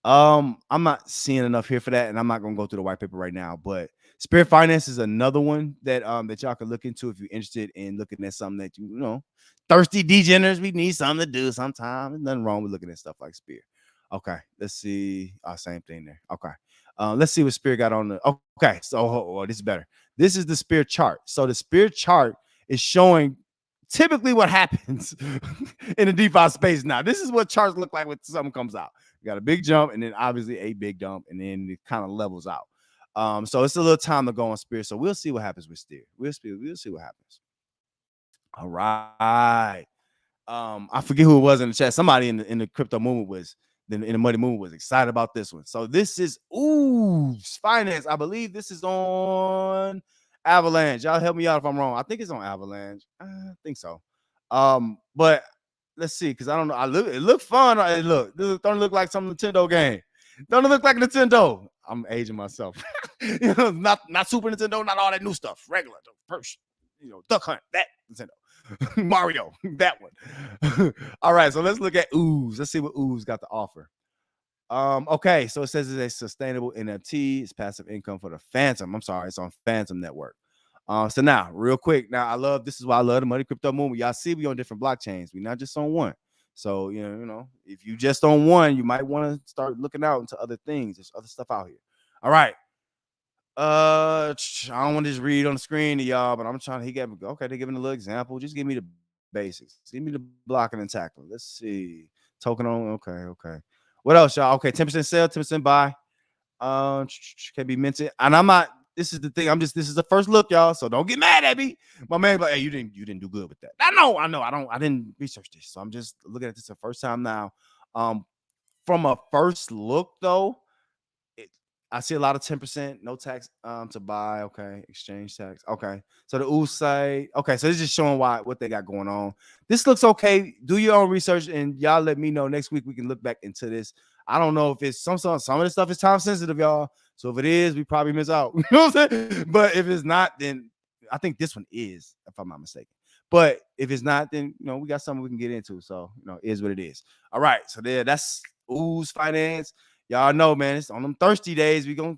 I'm not seeing enough here for that, and I'm not gonna go through the white paper right now, but Spirit Finance is another one that y'all can look into if you're interested in looking at something that thirsty degenerates, we need something to do sometime. There's nothing wrong with looking at stuff like Spirit. Okay, let's see. Same thing there. Okay. Let's see what Spirit got on the okay. So this is better. This is the Spirit chart. So the Spirit chart is showing typically what happens in the DeFi space. Now, this is what charts look like when something comes out. You got a big jump and then obviously a big dump, and then it kind of levels out. So it's a little time to go on Spirit. So we'll see what happens with Spirit. We'll see what happens. All right. I forget who it was in the chat. Somebody in the crypto movement was in the money movement was excited about this one. So this is Finance. I believe this is on Avalanche. Y'all help me out if I'm wrong. I think it's on Avalanche. I think so. But let's see, because I don't know. It looked fun. This don't look like some Nintendo game. Don't look like Nintendo. I'm aging myself. Not Super Nintendo, not all that new stuff. Regular, first, Duck Hunt, that Nintendo. Mario, that one. All right, so let's look at Ooze. Let's see what Ooze got to offer. Okay, so it says it's a sustainable NFT. It's passive income for the Phantom. I'm sorry, it's on Phantom Network. So now, real quick, this is why I love the Money Crypto Movement. Y'all see we on different blockchains. We're not just on one. So, if you just on one, you might want to start looking out into other things. There's other stuff out here. All right. I don't want to just read on the screen to y'all, but I'm trying to, they're giving a little example. Just give me the basics. Give me the blocking and tackling. Let's see. Token on. Okay. What else, y'all? Okay, 10% sell, 10% buy. Can be minted. And I'm not, this is the thing. This is the first look, y'all. So don't get mad at me. My man, hey, you didn't do good with that. I know. I didn't research this. So I'm just looking at this the first time now. From a first look, though, I see a lot of 10%, no tax to buy. Okay, exchange tax. Okay, so the Ooze site. Okay, so it's just showing what they got going on. This looks okay. Do your own research, and y'all let me know next week. We can look back into this. I don't know if it's some of the stuff is time sensitive, y'all. So if it is, we probably miss out. You know what I'm saying? But if it's not, then I think this one is, if I'm not mistaken. But if it's not, then we got something we can get into. So it is what it is. All right, so that's Ooze Finance. Y'all know, man, it's on them thirsty days. We gonna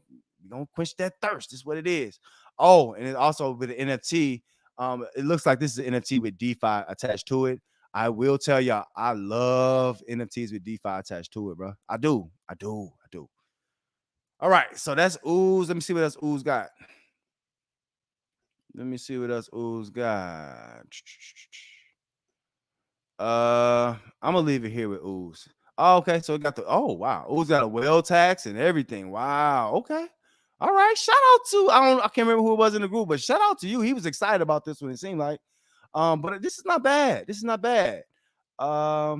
quench that thirst. That's what it is. Oh, and it also with the NFT. It looks like this is an NFT with DeFi attached to it. I will tell y'all, I love NFTs with DeFi attached to it, bro. I do. All right, so that's Ooze. Let me see what else Ooze got. I'm gonna leave it here with Ooze. Oh, okay, so it got wow, Ooze got a whale tax and everything. Wow, okay. All right, shout out to I can't remember who it was in the group, but shout out to you. He was excited about this one, it seemed like. But this is not bad. I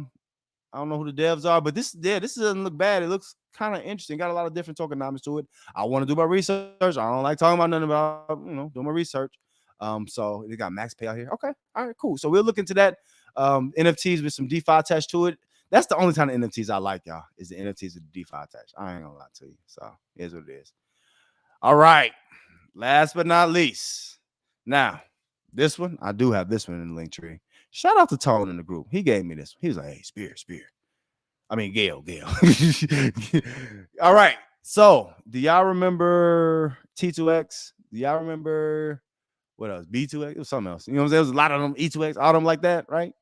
don't know who the devs are, but this doesn't look bad. It looks kind of interesting. Got a lot of different tokenomics to it. I want to do my research. I don't like talking about nothing about, doing my research. So they got max payout here. Okay. All right, cool. So we'll look into that. NFTs with some DeFi attached to it. That's the only kind of NFTs I like, y'all, is the NFTs with DeFi attached. I ain't gonna lie to you. So here's what it is. All right. Last but not least. Now, this one, I do have this one in the link tree. Shout out to Tone in the group. He gave me this one. He was like, hey, Spear. I mean, Gail. All right. So, do y'all remember T2X? Do y'all remember what else? B2X? It was something else. You know what I'm saying? There was a lot of them, E2X, all them like that, right?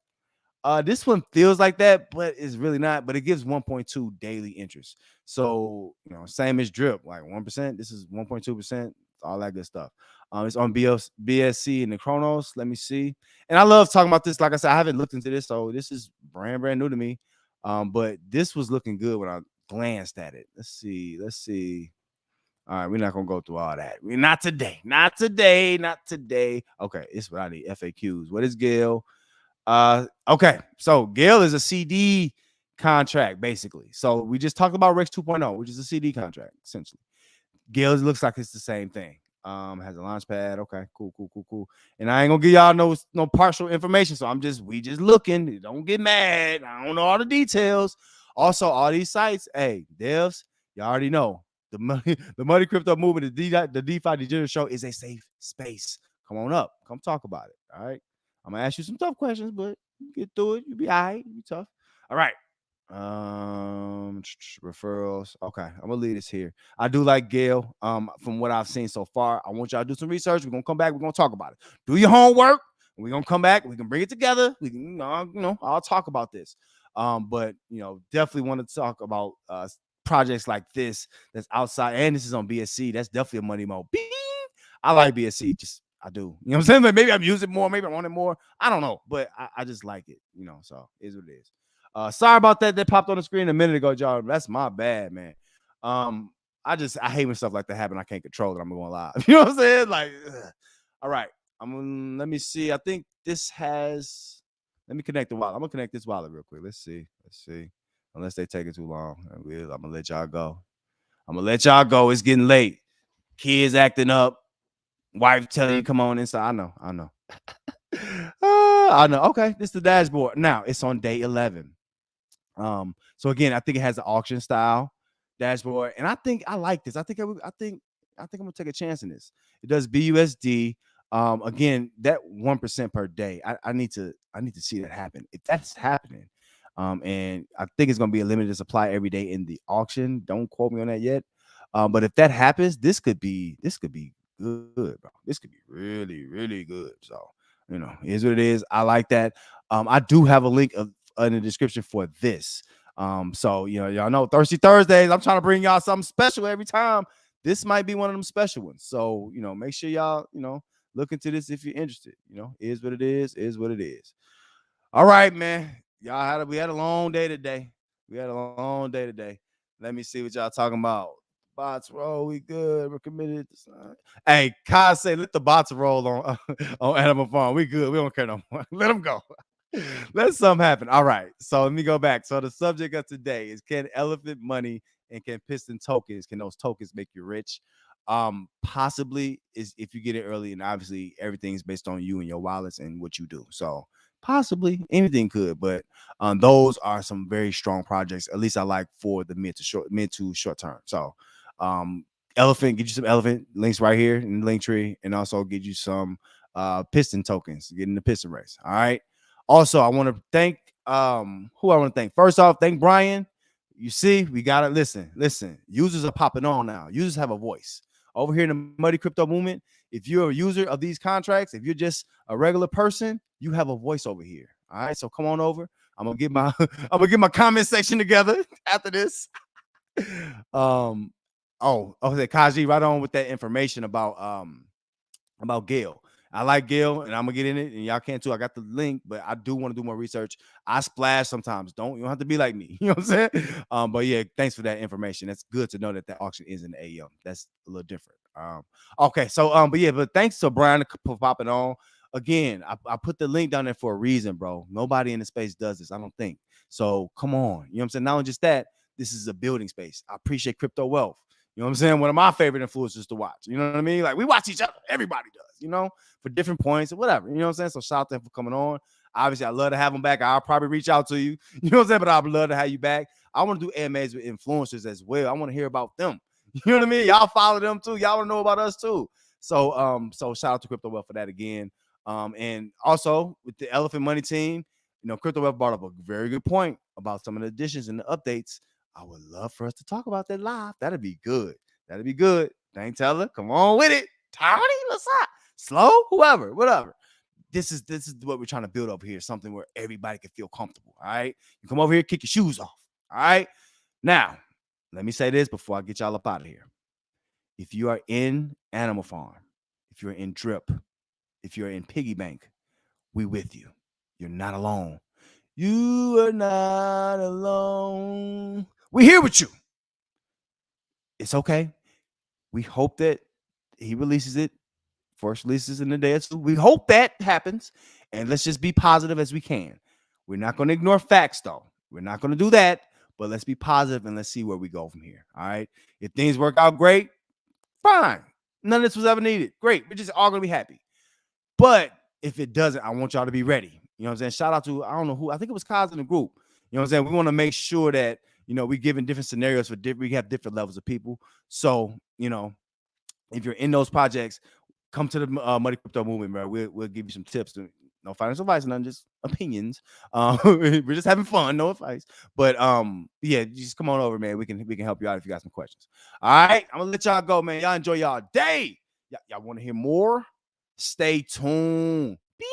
This one feels like that, but it's really not. But it gives 1.2 daily interest. So, same as Drip, like 1%. This is 1.2%, all that good stuff. It's on BSC and the Chronos. Let me see. And I love talking about this. Like I said, I haven't looked into this, so this is brand new to me. But this was looking good when I glanced at it. Let's see. All right, we're not gonna go through all that. Not today. Okay, it's what I need. FAQs. What is Gale? Okay, so Gale is a CD contract, basically. So we just talked about Rex 2.0, which is a CD contract, essentially. Gale looks like it's the same thing. Has a launch pad. Okay, cool. And I ain't gonna give y'all no partial information. So we just looking. Don't get mad. I don't know all the details. Also, all these sites, hey, devs, y'all already know the money crypto movement, the DeFi Degenerate Show is a safe space. Come on up. Come talk about it. All right. I'm gonna ask you some tough questions, but you get through it. You'll be all right. You'll be tough. All right. Referrals. Okay, I'm gonna leave this here. I do like Gail. From what I've seen so far, I want y'all to do some research. We're gonna come back. We're gonna talk about it. Do your homework. We're gonna come back. We can bring it together. We can, I'll talk about this. But definitely want to talk about projects like this that's outside, and this is on BSC. That's definitely a money mode. Bing! I like BSC. I do. You know what I'm saying? Like maybe I'm using it more. Maybe I want it more. I don't know, but I just like it. So it is what it is. Sorry about that. That popped on the screen a minute ago, y'all. That's my bad, man. I hate when stuff like that happen. I can't control it. I'm going live. You know what I'm saying? Like, all right. Let me see. I think this has. Let me connect the wallet. I'm gonna connect this wallet real quick. Let's see. Unless they take it too long, I'm gonna let y'all go. It's getting late. Kids acting up. Wife telling you come on inside. I know. I know. Okay, this is the dashboard. Now it's on day 11. So again, I think it has an auction style dashboard, and I think I like this. I think I'm gonna take a chance in this. It does BUSD. Again, that 1% per day. I need to see that happen. If that's happening, and I think it's gonna be a limited supply every day in the auction. Don't quote me on that yet. But if that happens, this could be good, bro. This could be really, really good. So, here's what it is. I like that. I do have a link in the description for this. So, y'all know Thirsty Thursdays. I'm trying to bring y'all something special every time. This might be one of them special ones. So, make sure y'all, look into this if you're interested. Is what it is. All right, man. We had a long day today. Let me see what y'all talking about. Bots roll, we good. We're committed to sign. Hey, Kai say let the bots roll on on Animal Farm. We good. We don't care no more. Let them go. Let something happen. All right. So let me go back. So the subject of today is, can elephant money and can Piston tokens, can those tokens make you rich? Possibly, is if you get it early, and obviously everything's based on you and your wallets and what you do. So possibly anything could, but those are some very strong projects. At least I like for the mid to short term. So Elephant, get you some Elephant links right here in the link tree, and also get you some Piston tokens, getting the Piston race. All right. Also, I want to thank who I want to thank. First off, thank Brian. You see, we gotta listen. Users are popping on now. Users have a voice over here in the Muddy Crypto movement. If you're a user of these contracts, if you're just a regular person, you have a voice over here. All right, so come on over. I'm gonna get my comment section together after this. Oh, okay, Kaji, right on with that information about Gail. I like Gail, and I'm gonna get in it, and y'all can too. I got the link, but I do want to do more research. I splash sometimes. You don't have to be like me. You know what I'm saying? But yeah, thanks for that information. That's good to know that auction is in the AM. That's a little different. Okay, so but thanks to Brian for popping on. Again, I put the link down there for a reason, bro. Nobody in the space does this, I don't think. So come on. You know what I'm saying? Not only just that, this is a building space. I appreciate Crypto Wealth. You know what I'm saying? One of my favorite influencers to watch. You know what I mean? Like we watch each other. Everybody does, you know, for different points or whatever. You know what I'm saying? So shout out to them for coming on. Obviously, I'd love to have them back. I'll probably reach out to you. You know what I'm saying? But I'd love to have you back. I want to do AMAs with influencers as well. I want to hear about them. You know what I mean? Y'all follow them too. Y'all want to know about us too. So shout out to Crypto Wealth for that again. And also with the Elephant Money team, you know, Crypto Wealth brought up a very good point about some of the additions and the updates. I would love for us to talk about that live. That'd be good. That'd be good. Thank Teller. Come on with it. Tony, what's up? Slow, whoever, whatever. This is what we're trying to build up here. Something where everybody can feel comfortable. All right. You come over here, kick your shoes off. All right. Now, let me say this before I get y'all up out of here. If you are in Animal Farm, if you're in Drip, if you're in Piggy Bank, we with you. You're not alone. You are not alone. We're here with you. It's okay. We hope that he releases it. First releases in a day or two. We hope that happens. And let's just be positive as we can. We're not going to ignore facts, though. We're not going to do that. But let's be positive and let's see where we go from here. All right. If things work out great, fine. None of this was ever needed. Great. We're just all going to be happy. But if it doesn't, I want y'all to be ready. You know what I'm saying? Shout out to, I don't know who, I think it was Kaz in the group. You know what I'm saying? We want to make sure that, you know, we're giving different scenarios for we have different levels of people. So, you know, if you're in those projects, come to the Muddy Crypto movement, bro. We'll give you some tips. No financial advice, none, just opinions. We're just having fun, no advice. But yeah, just come on over, man. We can help you out if you got some questions. All right, I'm gonna let y'all go, man. Y'all enjoy y'all day. Y'all want to hear more? Stay tuned. Beep.